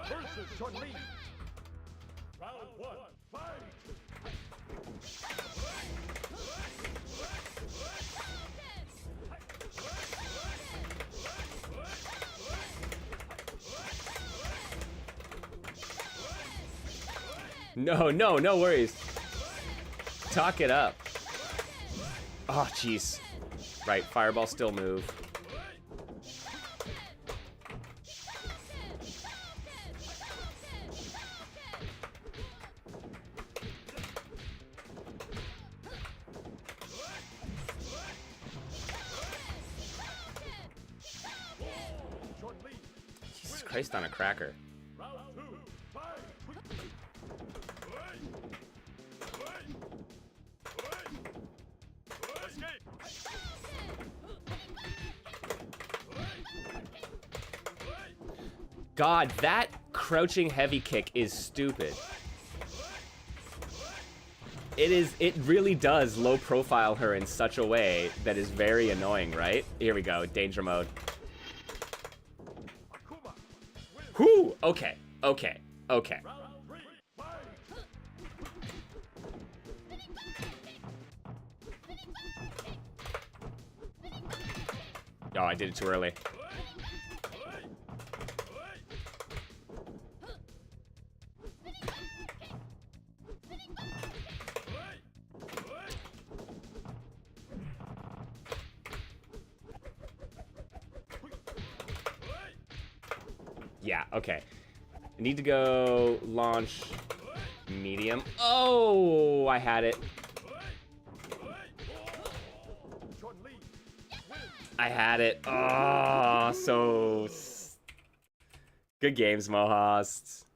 versus Chun-Li. Round 1, fight! No worries. Talk it up. Oh, jeez. Right, fireball still move. Jesus Christ on a cracker. Round 2, fight! God, that crouching heavy kick is stupid. It really does low profile her in such a way that is very annoying, right? Here we go, danger mode. Whew, okay. Round 3, fight! Oh, I did it too early. Yeah, okay. I need to go launch medium. Oh, I had it. I had it. Oh, so... Good games, Mohast.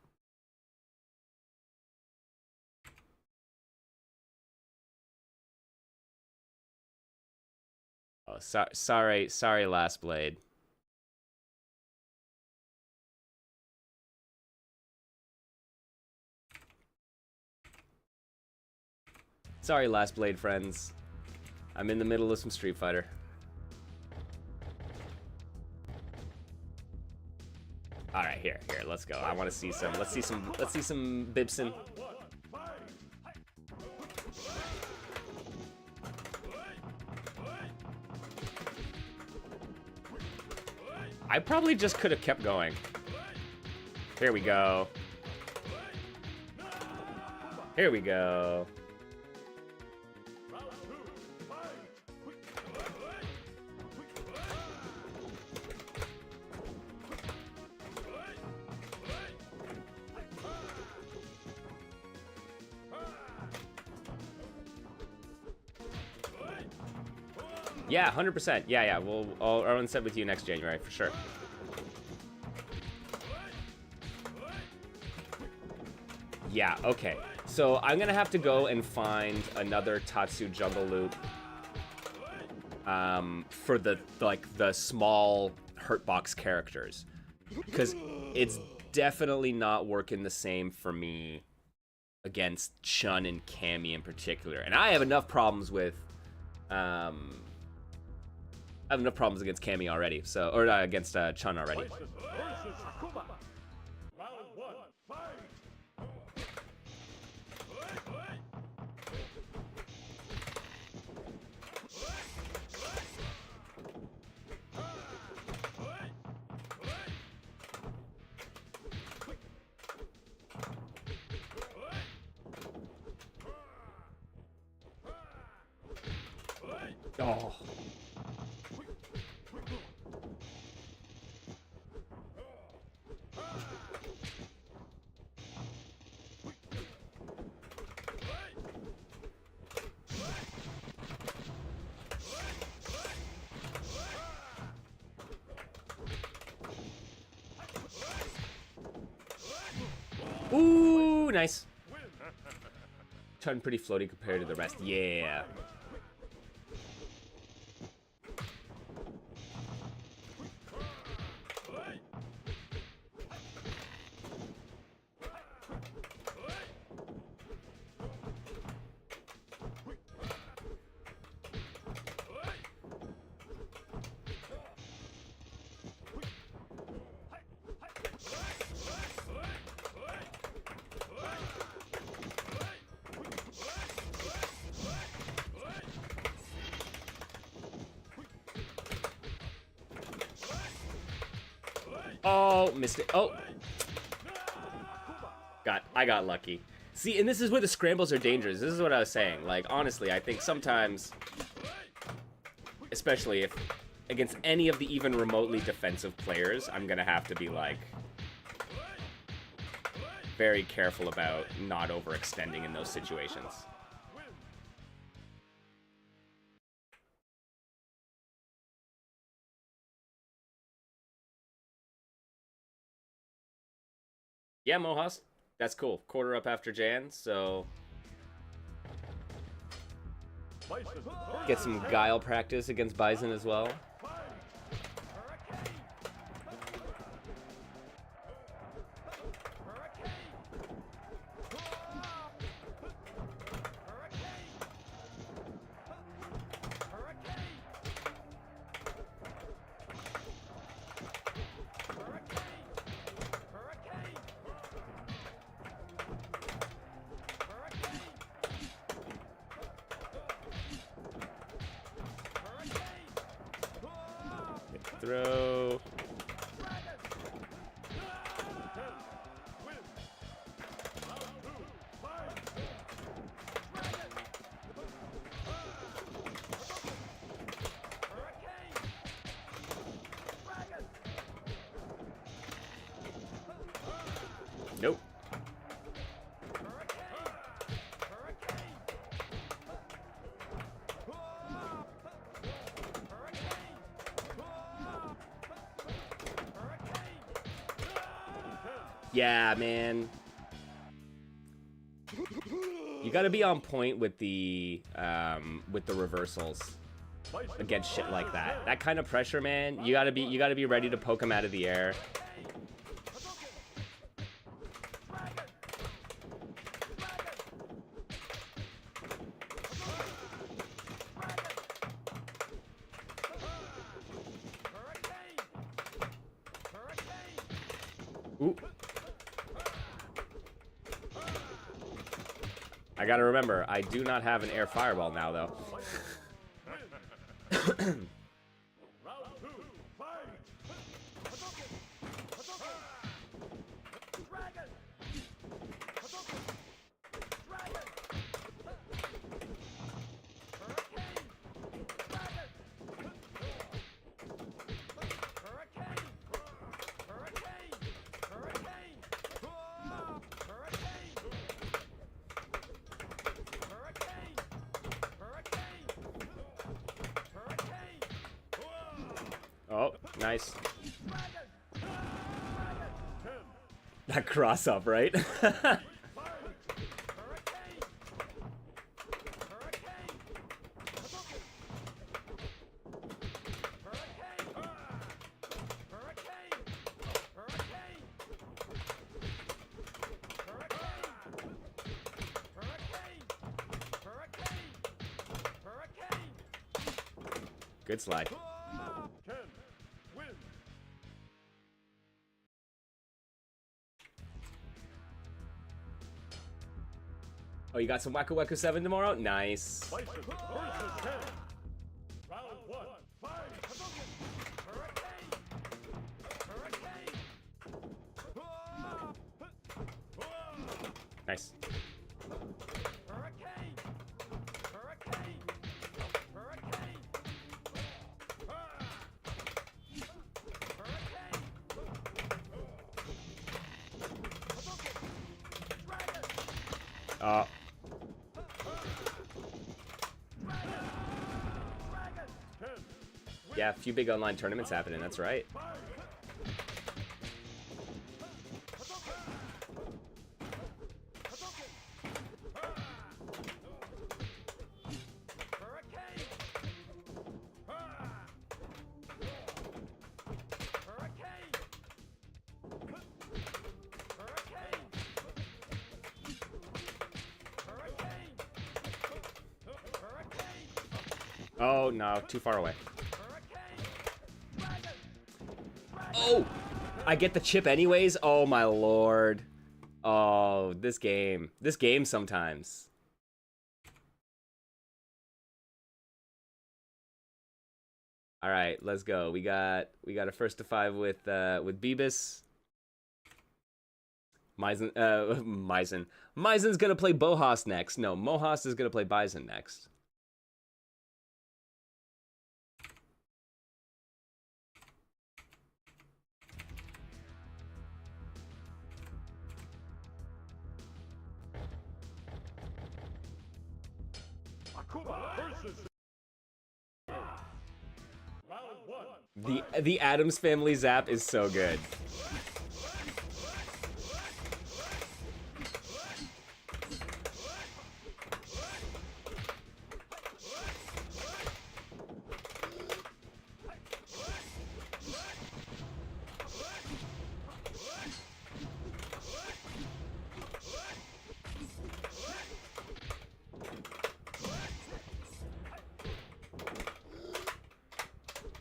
Sorry, Last Blade. Sorry, Last Blade friends. I'm in the middle of some Street Fighter. All right, here, let's go. I want to see some. Let's see some Bibson. I probably just could have kept going. Here we go. Here we go. Yeah, 100%. Yeah. I'll run set with you next January for sure. Yeah. Okay. So I'm gonna have to go and find another Tatsu Jungle Loop. For the small Hurtbox characters, because it's definitely not working the same for me against Chun and Cammy in particular, and I have enough problems with. I have enough problems against Cammy already, so against Chun already. Oh. Ooh, nice. Chun pretty floaty compared to the rest. Yeah. Oh, missed it. Oh. I got lucky. See, and this is where the scrambles are dangerous. This is what I was saying. Like, honestly, I think sometimes, especially if against any of the even remotely defensive players, I'm gonna have to be, like, very careful about not overextending in those situations. Yeah, Mohas, that's cool. Quarter up after Jan, so get some Guile practice against Bison as well. Throw. Nope. Yeah, man. You gotta be on point with the reversals. against shit like that. That kind of pressure, man, you gotta be ready to poke him out of the air. Ooh. I gotta remember, I do not have an air fireball now, though. Oh, nice. That cross up, right? Good slide. Oh, you got some Wacko Wacko 7 tomorrow? Nice. Bison versus Ken. Round 1, fight! Nice. Yeah, a few big online tournaments happening, that's right. Oh, no, too far away. Oh! I get the chip anyways? Oh, my lord. Oh, this game. This game sometimes. Alright, let's go. We got a first to 5 with Beebus. Mizen's gonna play Bohas next. No, Mohas is gonna play Bison next. The Addams Family Zap is so good.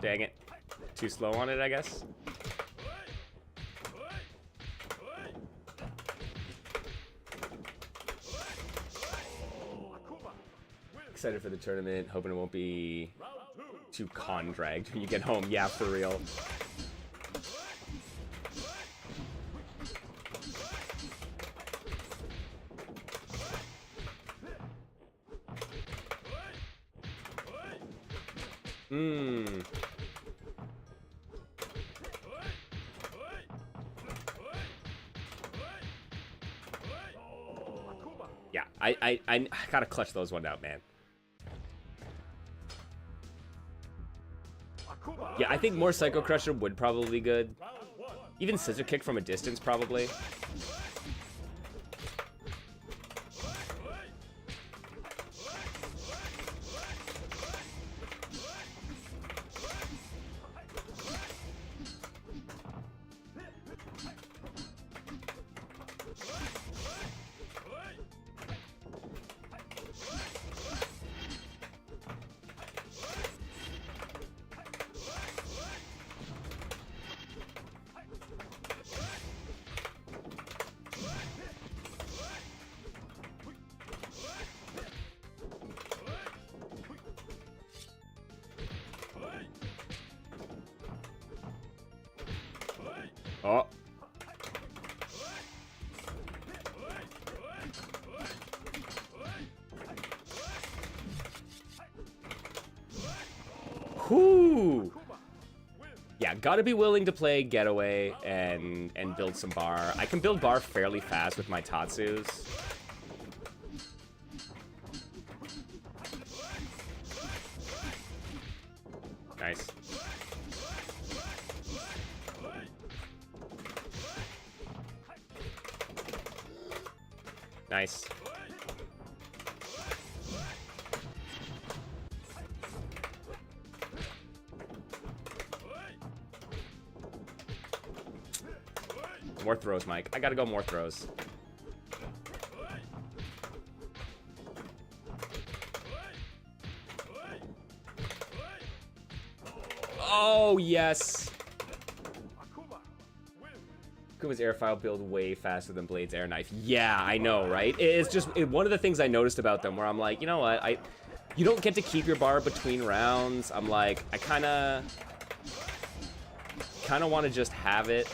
Dang it. Too slow on it, I guess. Excited for the tournament. Hoping it won't be too con-dragged when you get home. Yeah, for real. Yeah, I gotta clutch those one out, man. Yeah, I think more Psycho Crusher would probably be good. Even Scissor Kick from a distance, probably. Oh. Whoo! Yeah, gotta be willing to play Getaway and build some bar. I can build bar fairly fast with my Tatsus. Nice. Nice. More throws, Mike. I gotta go more throws. Oh, yes. Akuma's airfile build way faster than Blade's air knife. Yeah, I know, right? It's just one of the things I noticed about them where I'm like, you know what? You don't get to keep your bar between rounds. I'm like, I kind of want to just have it.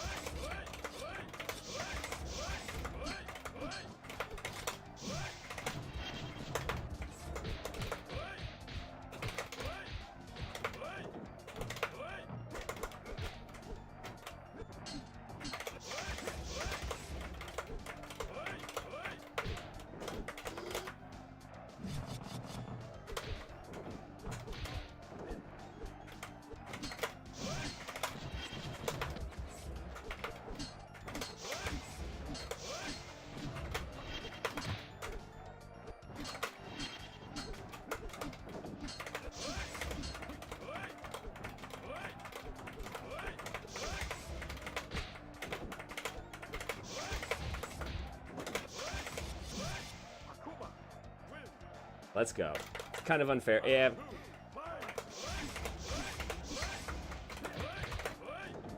Let's go. It's kind of unfair. Yeah.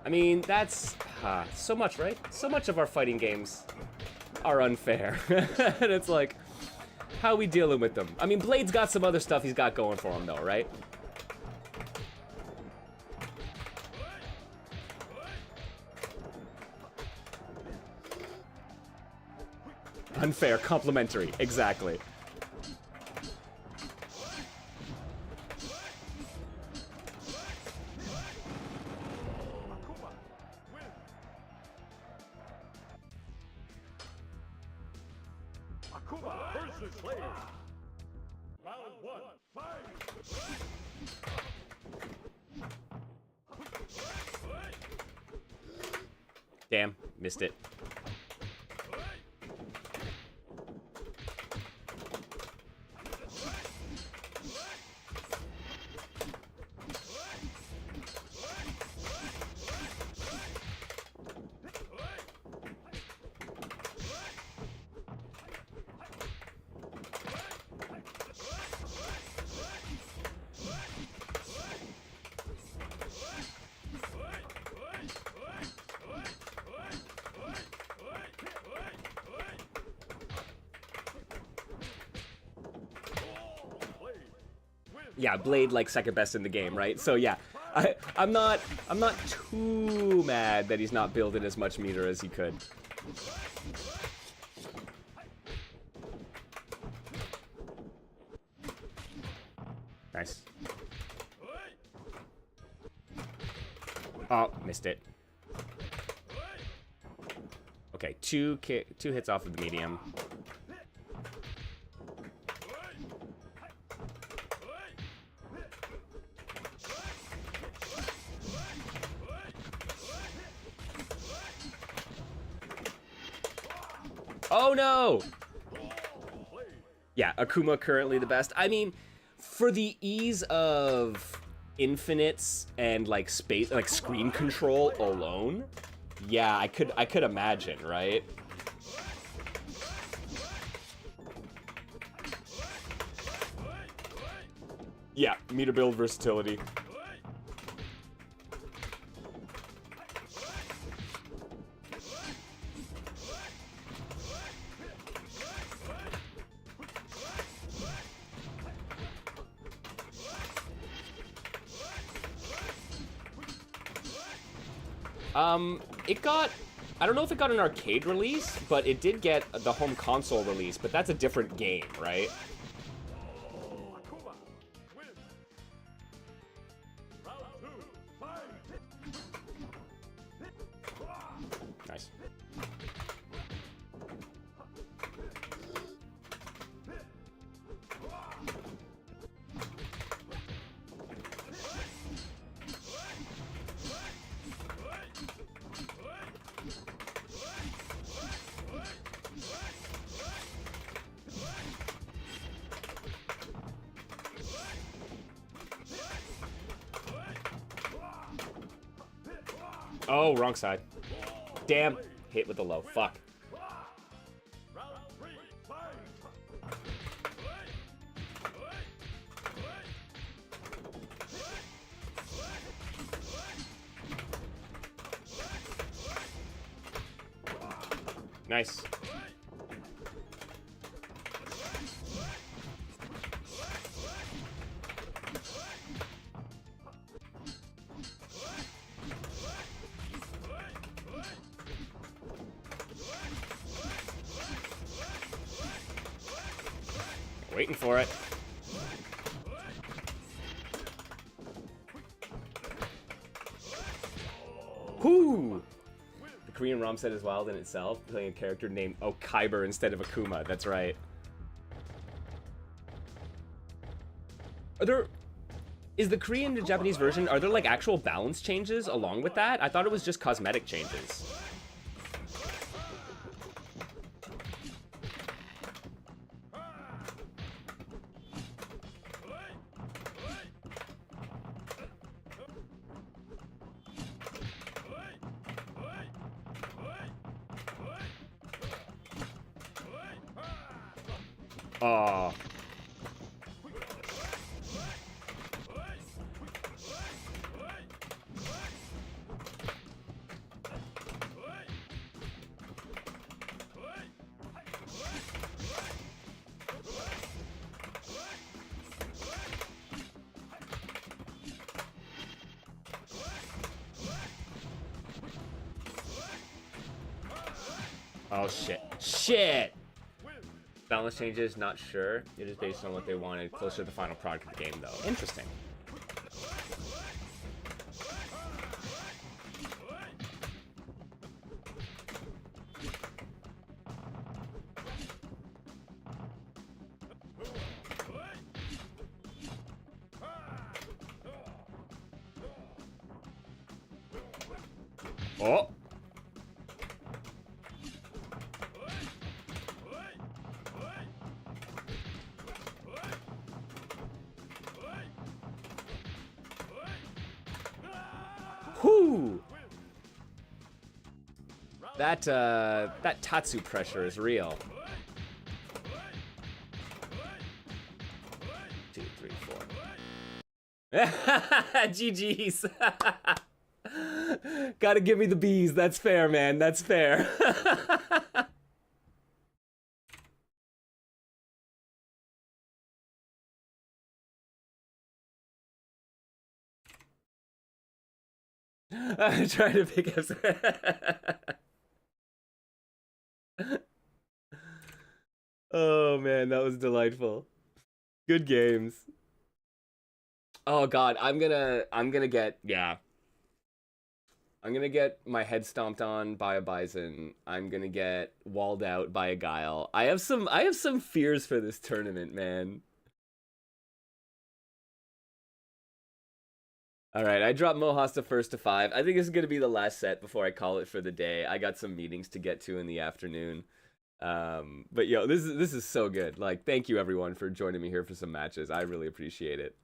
I mean, that's so much, right? So much of our fighting games are unfair. And it's like, how are we dealing with them? I mean, Blade's got some other stuff he's got going for him, though, right? Unfair, complimentary, exactly. Damn, missed it. Yeah, Blade like second best in the game, right? So yeah, I'm not too mad that he's not building as much meter as he could. Nice. Oh, missed it. Okay, two hits off of the medium. Oh no! Yeah, Akuma currently the best. I mean, for the ease of infinites and like space, like screen control alone, yeah, I could imagine, right? Yeah, meter build versatility. It got, I don't know if it got an arcade release, but it did get the home console release, but that's a different game, right? Akuma wins. Round 2, fight. Nice. Oh, wrong side. Damn. Hit with the low. Fuck. Round 3, fight. Nice. Waiting for it. Whoo! The Korean ROM set is wild in itself, playing a character named Kyber instead of Akuma. That's right. Are there... Is the Korean to Japanese version, are there like actual balance changes along with that? I thought it was just cosmetic changes. Oh. Oh shit. Shit! Balance changes, not sure. It is based on what they wanted, closer to the final product of the game, though. Interesting. Oh! Whoo! That Tatsu pressure is real. 2, 3, 4. GG's. Gotta give me the B's. That's fair, man. That's fair. I'm trying to pick up. Oh man, that was delightful. Good games. Oh god, I'm gonna get, yeah. I'm gonna get my head stomped on by a bison. I'm gonna get walled out by a guile. I have some fears for this tournament, man. Alright, I dropped Mohasta first to 5. I think this is going to be the last set before I call it for the day. I got some meetings to get to in the afternoon. But yo, this is so good. Like, thank you everyone for joining me here for some matches. I really appreciate it.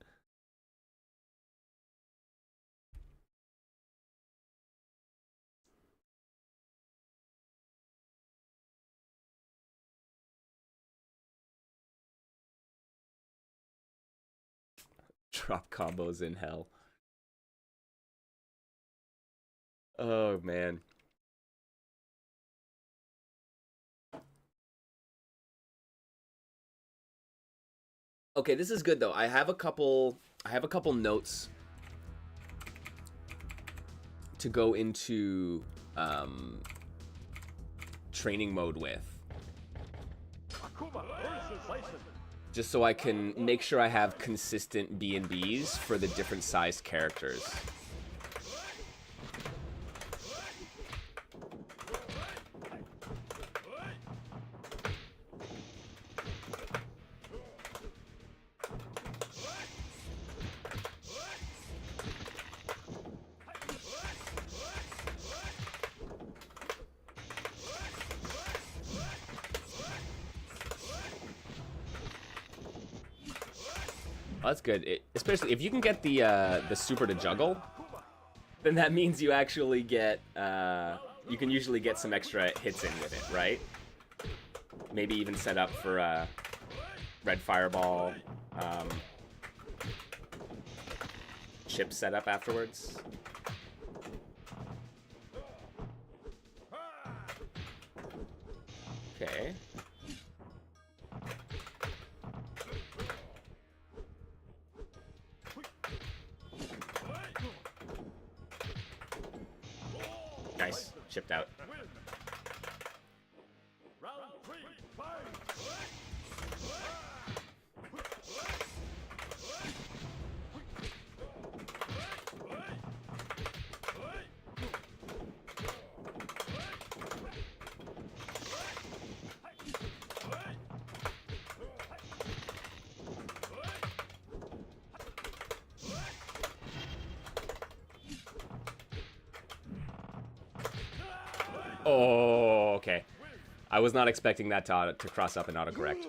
Drop combos in hell. Oh man. Okay, this is good though. I have a couple notes to go into training mode with. Akuma versus Bison. Just so I can make sure I have consistent B&Bs for the different sized characters. Oh, that's good. Especially if you can get the super to juggle, then that means you actually get you can usually get some extra hits in with it, right? Maybe even set up for red fireball chip setup afterwards. Okay. Nice. Chipped out. Round 3, fight! Oh, okay. I was not expecting that to cross up and autocorrect.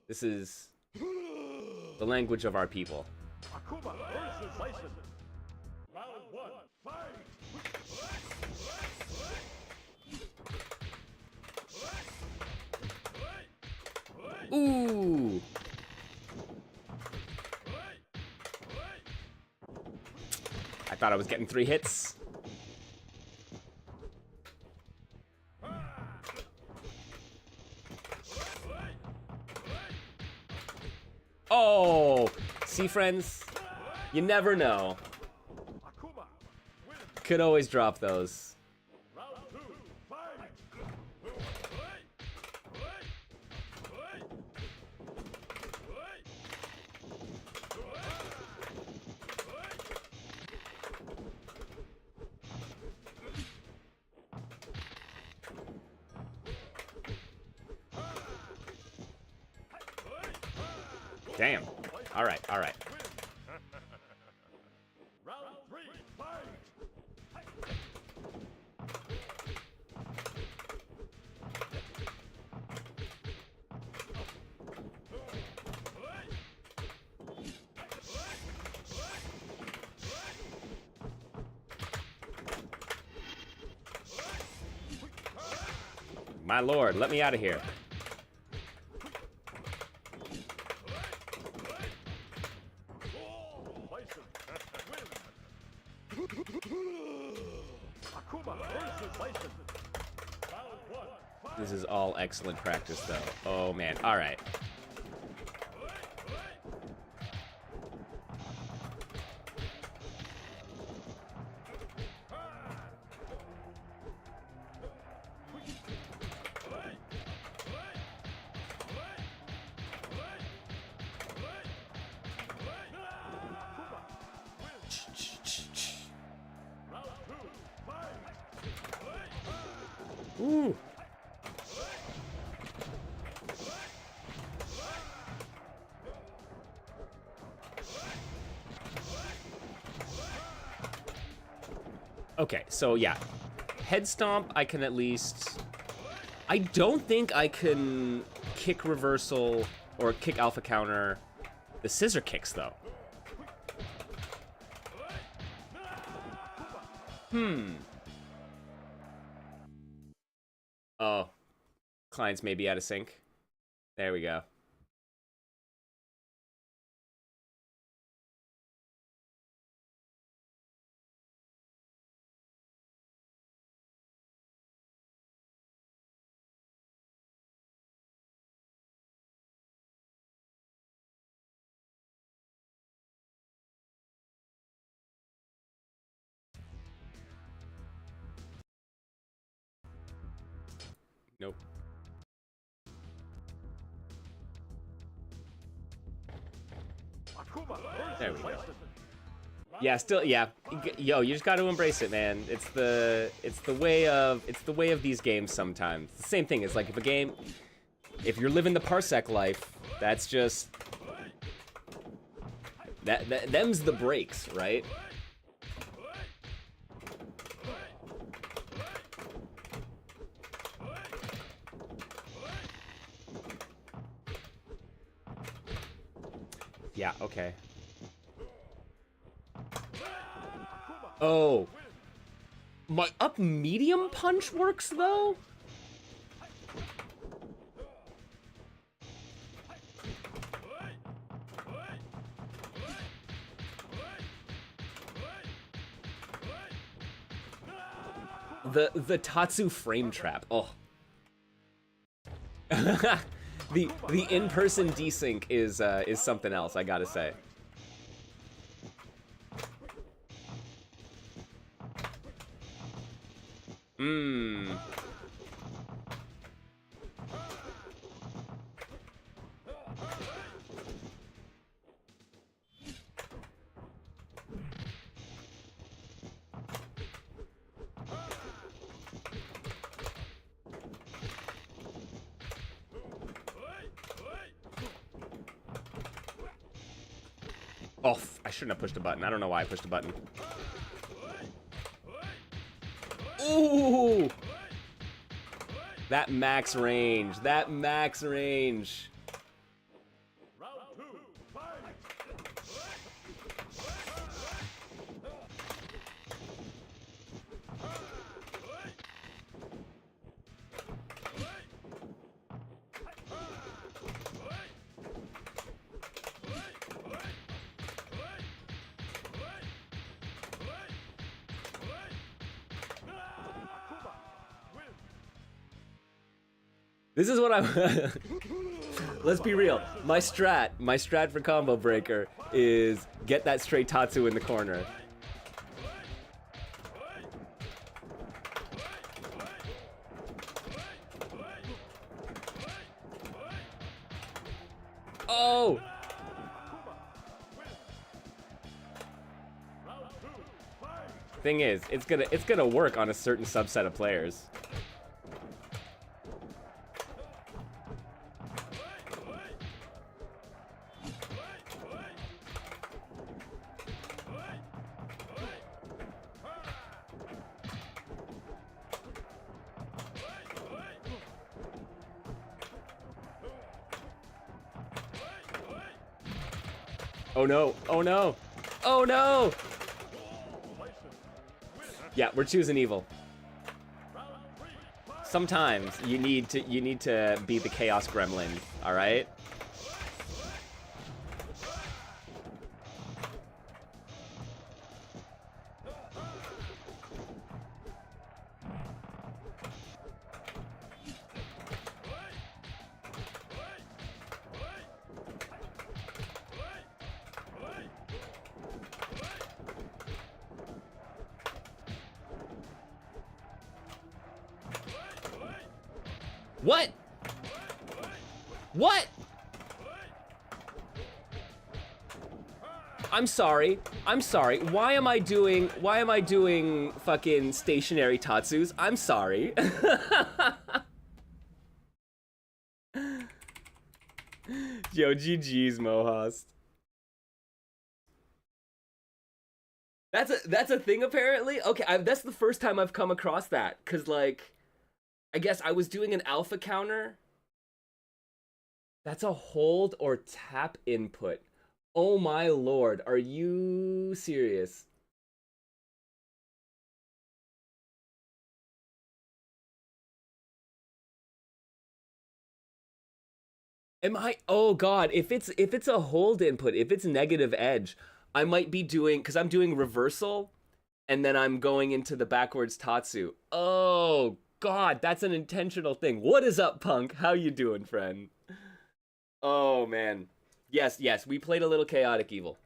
This is the language of our people. Akuma versus Bison. Round 1, fight! Ooh! I thought I was getting 3 hits. Oh! See, friends? You never know. Akuma wins. Could always drop those. Round 2, fight! Damn. Alright, alright. Round 3, fight! My lord, let me out of here. Bison wins. Akuma versus Bison. Round 1, fight! This is all excellent practice, though. Oh, man. Alright. Round 2, fight! Ooh. Okay, so yeah. Head stomp, I can at least... I don't think I can kick reversal or kick alpha counter the scissor kicks, though. Oh. Clients may be out of sync. There we go. Nope. There we go. Yeah, still, yeah. Yo, you just got to embrace it, man. It's the way of these games sometimes. It's the same thing. It's like if you're living the Parsec life, that's just them's the breaks, right? Yeah, okay. Oh. My up medium punch works, though? The Tatsu frame trap. Oh. the in-person desync is something else, I gotta say. Mmm. Oh, I shouldn't have pushed a button. I don't know why I pushed a button. Ooh! That max range. That max range. Round 2, fight! This is what I'm... Let's be real. My strat for combo breaker is get that straight Tatsu in the corner. Oh! Thing is, it's gonna work on a certain subset of players. Oh no, oh no, oh no! Yeah, we're choosing evil. Sometimes you need to be the chaos gremlin, all right? What? What? I'm sorry. I'm sorry. Why am I doing fucking stationary Tatsus? I'm sorry. Yo, GG's, Mohast. That's a thing apparently? Okay, that's the first time I've come across that, 'cause like I guess I was doing an alpha counter. That's a hold or tap input. Oh my lord, are you serious? Am I? Oh god, if it's a hold input, if it's negative edge, I might be doing, because I'm doing reversal and then I'm going into the backwards Tatsu. Oh god, that's an intentional thing. What is up, Punk? How you doing, friend? Oh man. Yes, we played a little chaotic evil.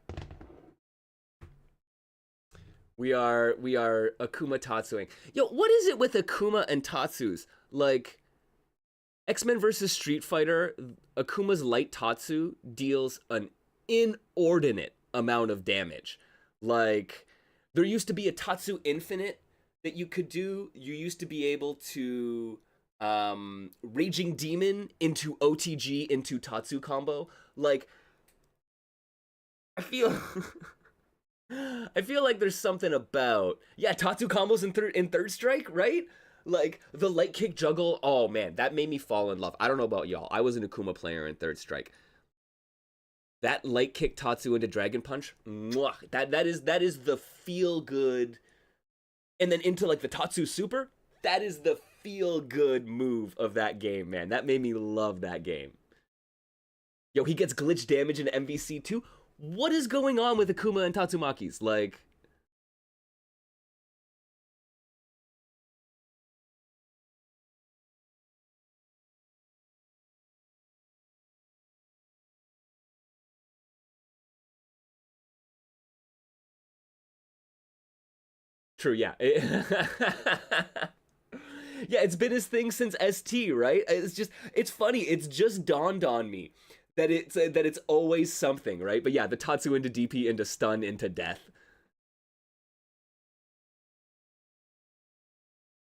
We are Akuma Tatsuing. Yo, what is it with Akuma and Tatsus? Like, X-Men versus Street Fighter, Akuma's light Tatsu deals an inordinate amount of damage. Like, there used to be a Tatsu Infinite that you could do. You used to be able to Raging Demon into OTG into Tatsu combo. Like, I feel I feel like there's something about, yeah, Tatsu combos in third strike, right? Like the light kick juggle. Oh man, that made me fall in love. I don't know about y'all. I was an Akuma player in third strike. That light kick Tatsu into Dragon Punch, mwah, that is the feel good. And then into like the Tatsu Super, that is the feel good move of that game, man. That made me love that game. Yo, he gets glitch damage in MVC too. What is going on with Akuma and Tatsumaki's? Like, true, yeah. Yeah, it's been his thing since ST, right? It's funny. It's just dawned on me that it's always something, right? But yeah, the Tatsu into DP into stun into death.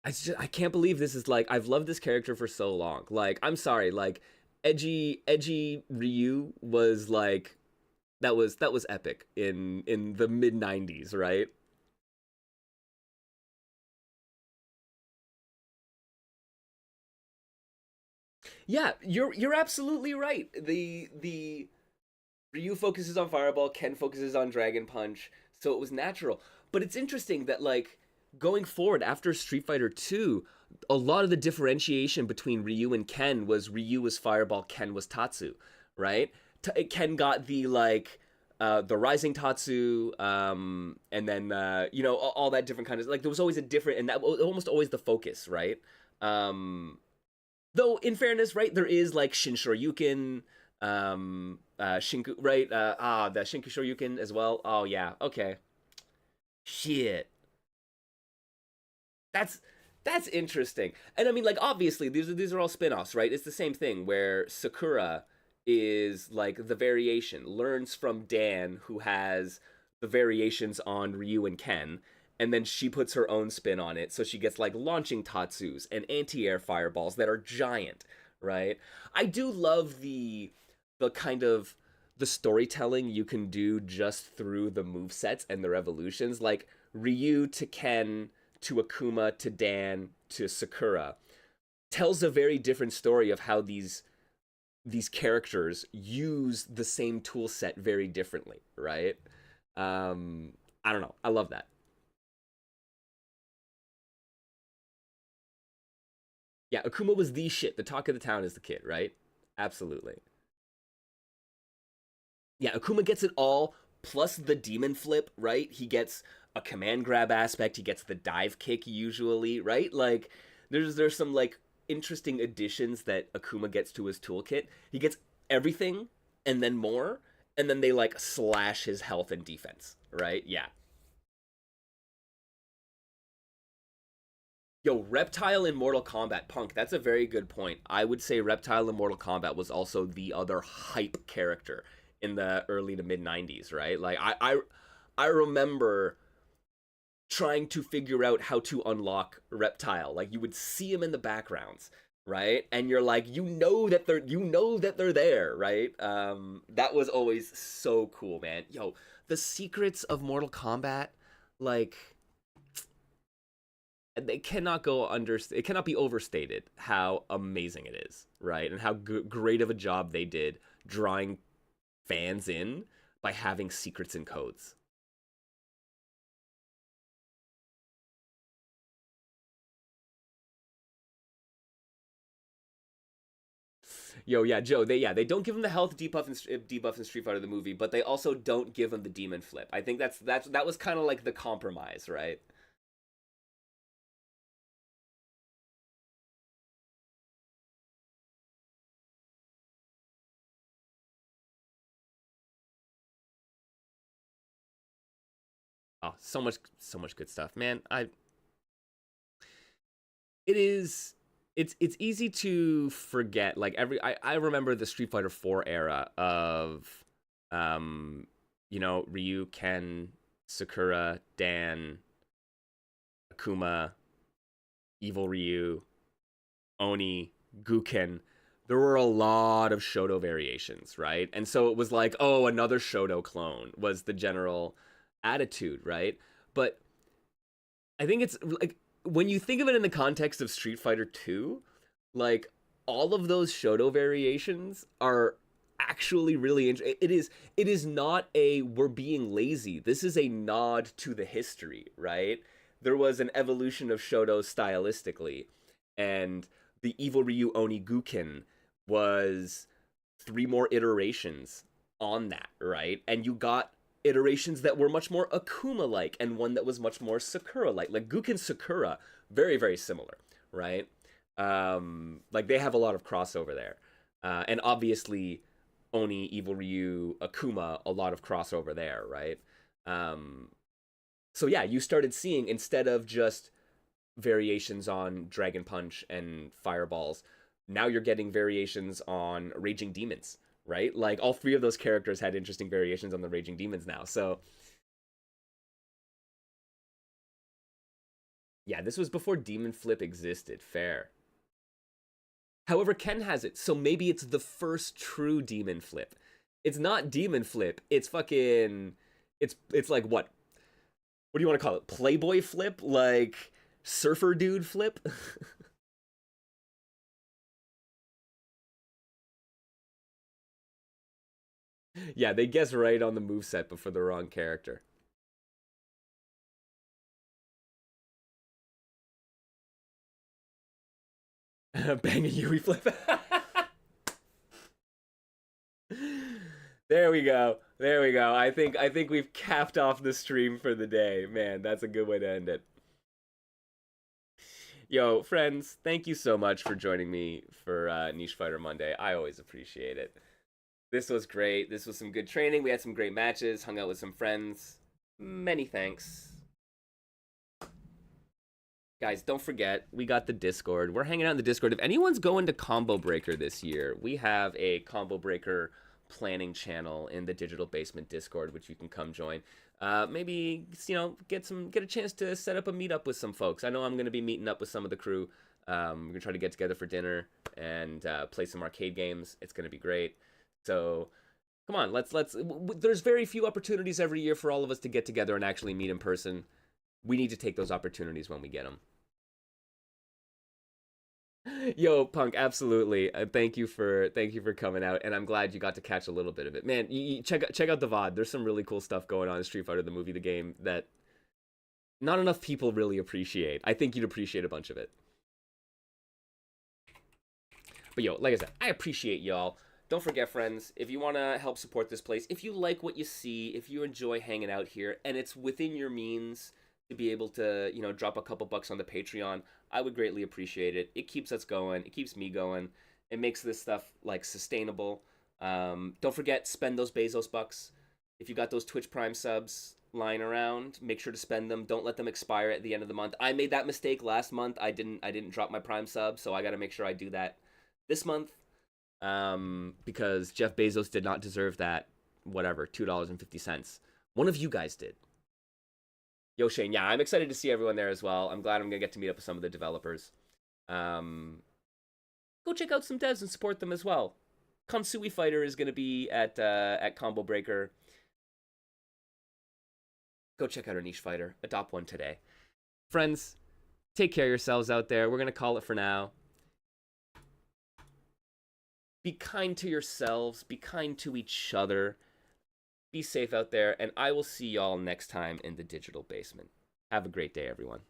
I can't believe this is like, I've loved this character for so long. Like, I'm sorry, like edgy Ryu was like, that was epic in the mid 90s, right? Yeah, you're absolutely right. The Ryu focuses on Fireball, Ken focuses on Dragon Punch, so it was natural. But it's interesting that like going forward after Street Fighter 2, a lot of the differentiation between Ryu and Ken was Ryu was Fireball, Ken was Tatsu, right? Ken got the Rising Tatsu, and then all that different kind of, like, there was always a different, and that was almost always the focus, right? Um, Though in fairness, right, there is like Shin Shoryuken, Shinku, right? The Shinku Shoryuken as well. Oh yeah, okay. Shit, that's that's interesting. And I mean, like, obviously these are all spin-offs, right? It's the same thing where Sakura is like the variation, learns from Dan, who has the variations on Ryu and Ken, and then she puts her own spin on it. So she gets like launching Tatsus and anti-air fireballs that are giant, right? I do love the kind of the storytelling you can do just through the move sets and their evolutions, like Ryu to Ken to Akuma to Dan to Sakura tells a very different story of how these characters use the same tool set very differently, right? I don't know. I love that. Yeah, Akuma was the shit. The talk of the town is the kid, right? Absolutely. Yeah, Akuma gets it all, plus the demon flip, right? He gets a command grab aspect, he gets the dive kick usually, right? Like, there's some like interesting additions that Akuma gets to his toolkit. He gets everything and then more, and then they like slash his health and defense, right? Yeah. Yo, Reptile in Mortal Kombat, Punk, that's a very good point. I would say Reptile in Mortal Kombat was also the other hype character in the early to mid 90s, right? Like, I remember trying to figure out how to unlock Reptile. Like, you would see him in the backgrounds, right? And you're like, you know that they're there, right? That was always so cool, man. Yo, the secrets of Mortal Kombat, like, they cannot go under, it cannot be overstated how amazing it is, right? And how great of a job they did drawing fans in by having secrets and codes. Yo, yeah, Joe. They don't give him the health debuff in Street Fighter the movie, but they also don't give him the demon flip. I think that was kind of like the compromise, right? Oh, so much good stuff, man. It is it's easy to forget. Like I remember the Street Fighter 4 era of Ryu, Ken, Sakura, Dan, Akuma, Evil Ryu, Oni, Guken. There were a lot of Shoto variations, right? And so it was like, oh, another Shoto clone was the general attitude, right? But I think it's like when you think of it in the context of Street Fighter 2, like all of those Shoto variations are actually really interesting. It is not a we're being lazy. This is a nod to the history, right? There was an evolution of Shoto stylistically, and the Evil Ryu Oni Guken was 3 more iterations on that, right? And you got iterations that were much more Akuma-like and one that was much more Sakura-like. Like Guken Sakura, very, very similar, right? Like they have a lot of crossover there. And obviously Oni, Evil Ryu, Akuma, a lot of crossover there, right? So yeah, you started seeing, instead of just variations on Dragon Punch and Fireballs, now you're getting variations on Raging Demons, right? Like all 3 of those characters had interesting variations on the Raging Demons now. So yeah, this was before Demon Flip existed. Fair. However, Ken has it, so maybe it's the first true Demon Flip. It's not Demon Flip. It's fucking. It's like what? What do you want to call it? Playboy Flip? Like Surfer Dude Flip? Yeah, they guess right on the moveset, but for the wrong character. Bang a Yui flip. There we go. There we go. I think we've capped off the stream for the day. Man, that's a good way to end it. Yo, friends, thank you so much for joining me for Niche Fighter Monday. I always appreciate it. This was great. This was some good training. We had some great matches, hung out with some friends. Many thanks. Guys, don't forget, we got the Discord. We're hanging out in the Discord. If anyone's going to Combo Breaker this year, we have a Combo Breaker planning channel in the Digital Basement Discord, which you can come join. Maybe, get a chance to set up a meetup with some folks. I know I'm going to be meeting up with some of the crew. We're going to try to get together for dinner and play some arcade games. It's going to be great. So come on, let's there's very few opportunities every year for all of us to get together and actually meet in person. We need to take those opportunities when we get them. Yo, Punk, absolutely. Thank you for coming out, and I'm glad you got to catch a little bit of it. Man, you check out the VOD. There's some really cool stuff going on in Street Fighter the movie, the game, that not enough people really appreciate. I think you'd appreciate a bunch of it. But yo, like I said, I appreciate y'all. Don't forget, friends, if you want to help support this place, if you like what you see, if you enjoy hanging out here, and it's within your means to be able to, drop a couple bucks on the Patreon, I would greatly appreciate it. It keeps us going. It keeps me going. It makes this stuff, sustainable. Don't forget, spend those Bezos bucks. If you got those Twitch Prime subs lying around, make sure to spend them. Don't let them expire at the end of the month. I made that mistake last month. I didn't drop my Prime sub, so I got to make sure I do that this month. Because Jeff Bezos did not deserve that, $2.50. One of you guys did. Yo, Shane, yeah, I'm excited to see everyone there as well. I'm glad I'm going to get to meet up with some of the developers. Go check out some devs and support them as well. Kansui Fighter is going to be at Combo Breaker. Go check out our Niche Fighter. Adopt one today. Friends, take care of yourselves out there. We're going to call it for now. Be kind to yourselves. Be kind to each other. Be safe out there, and I will see y'all next time in the Digital Basement. Have a great day, everyone.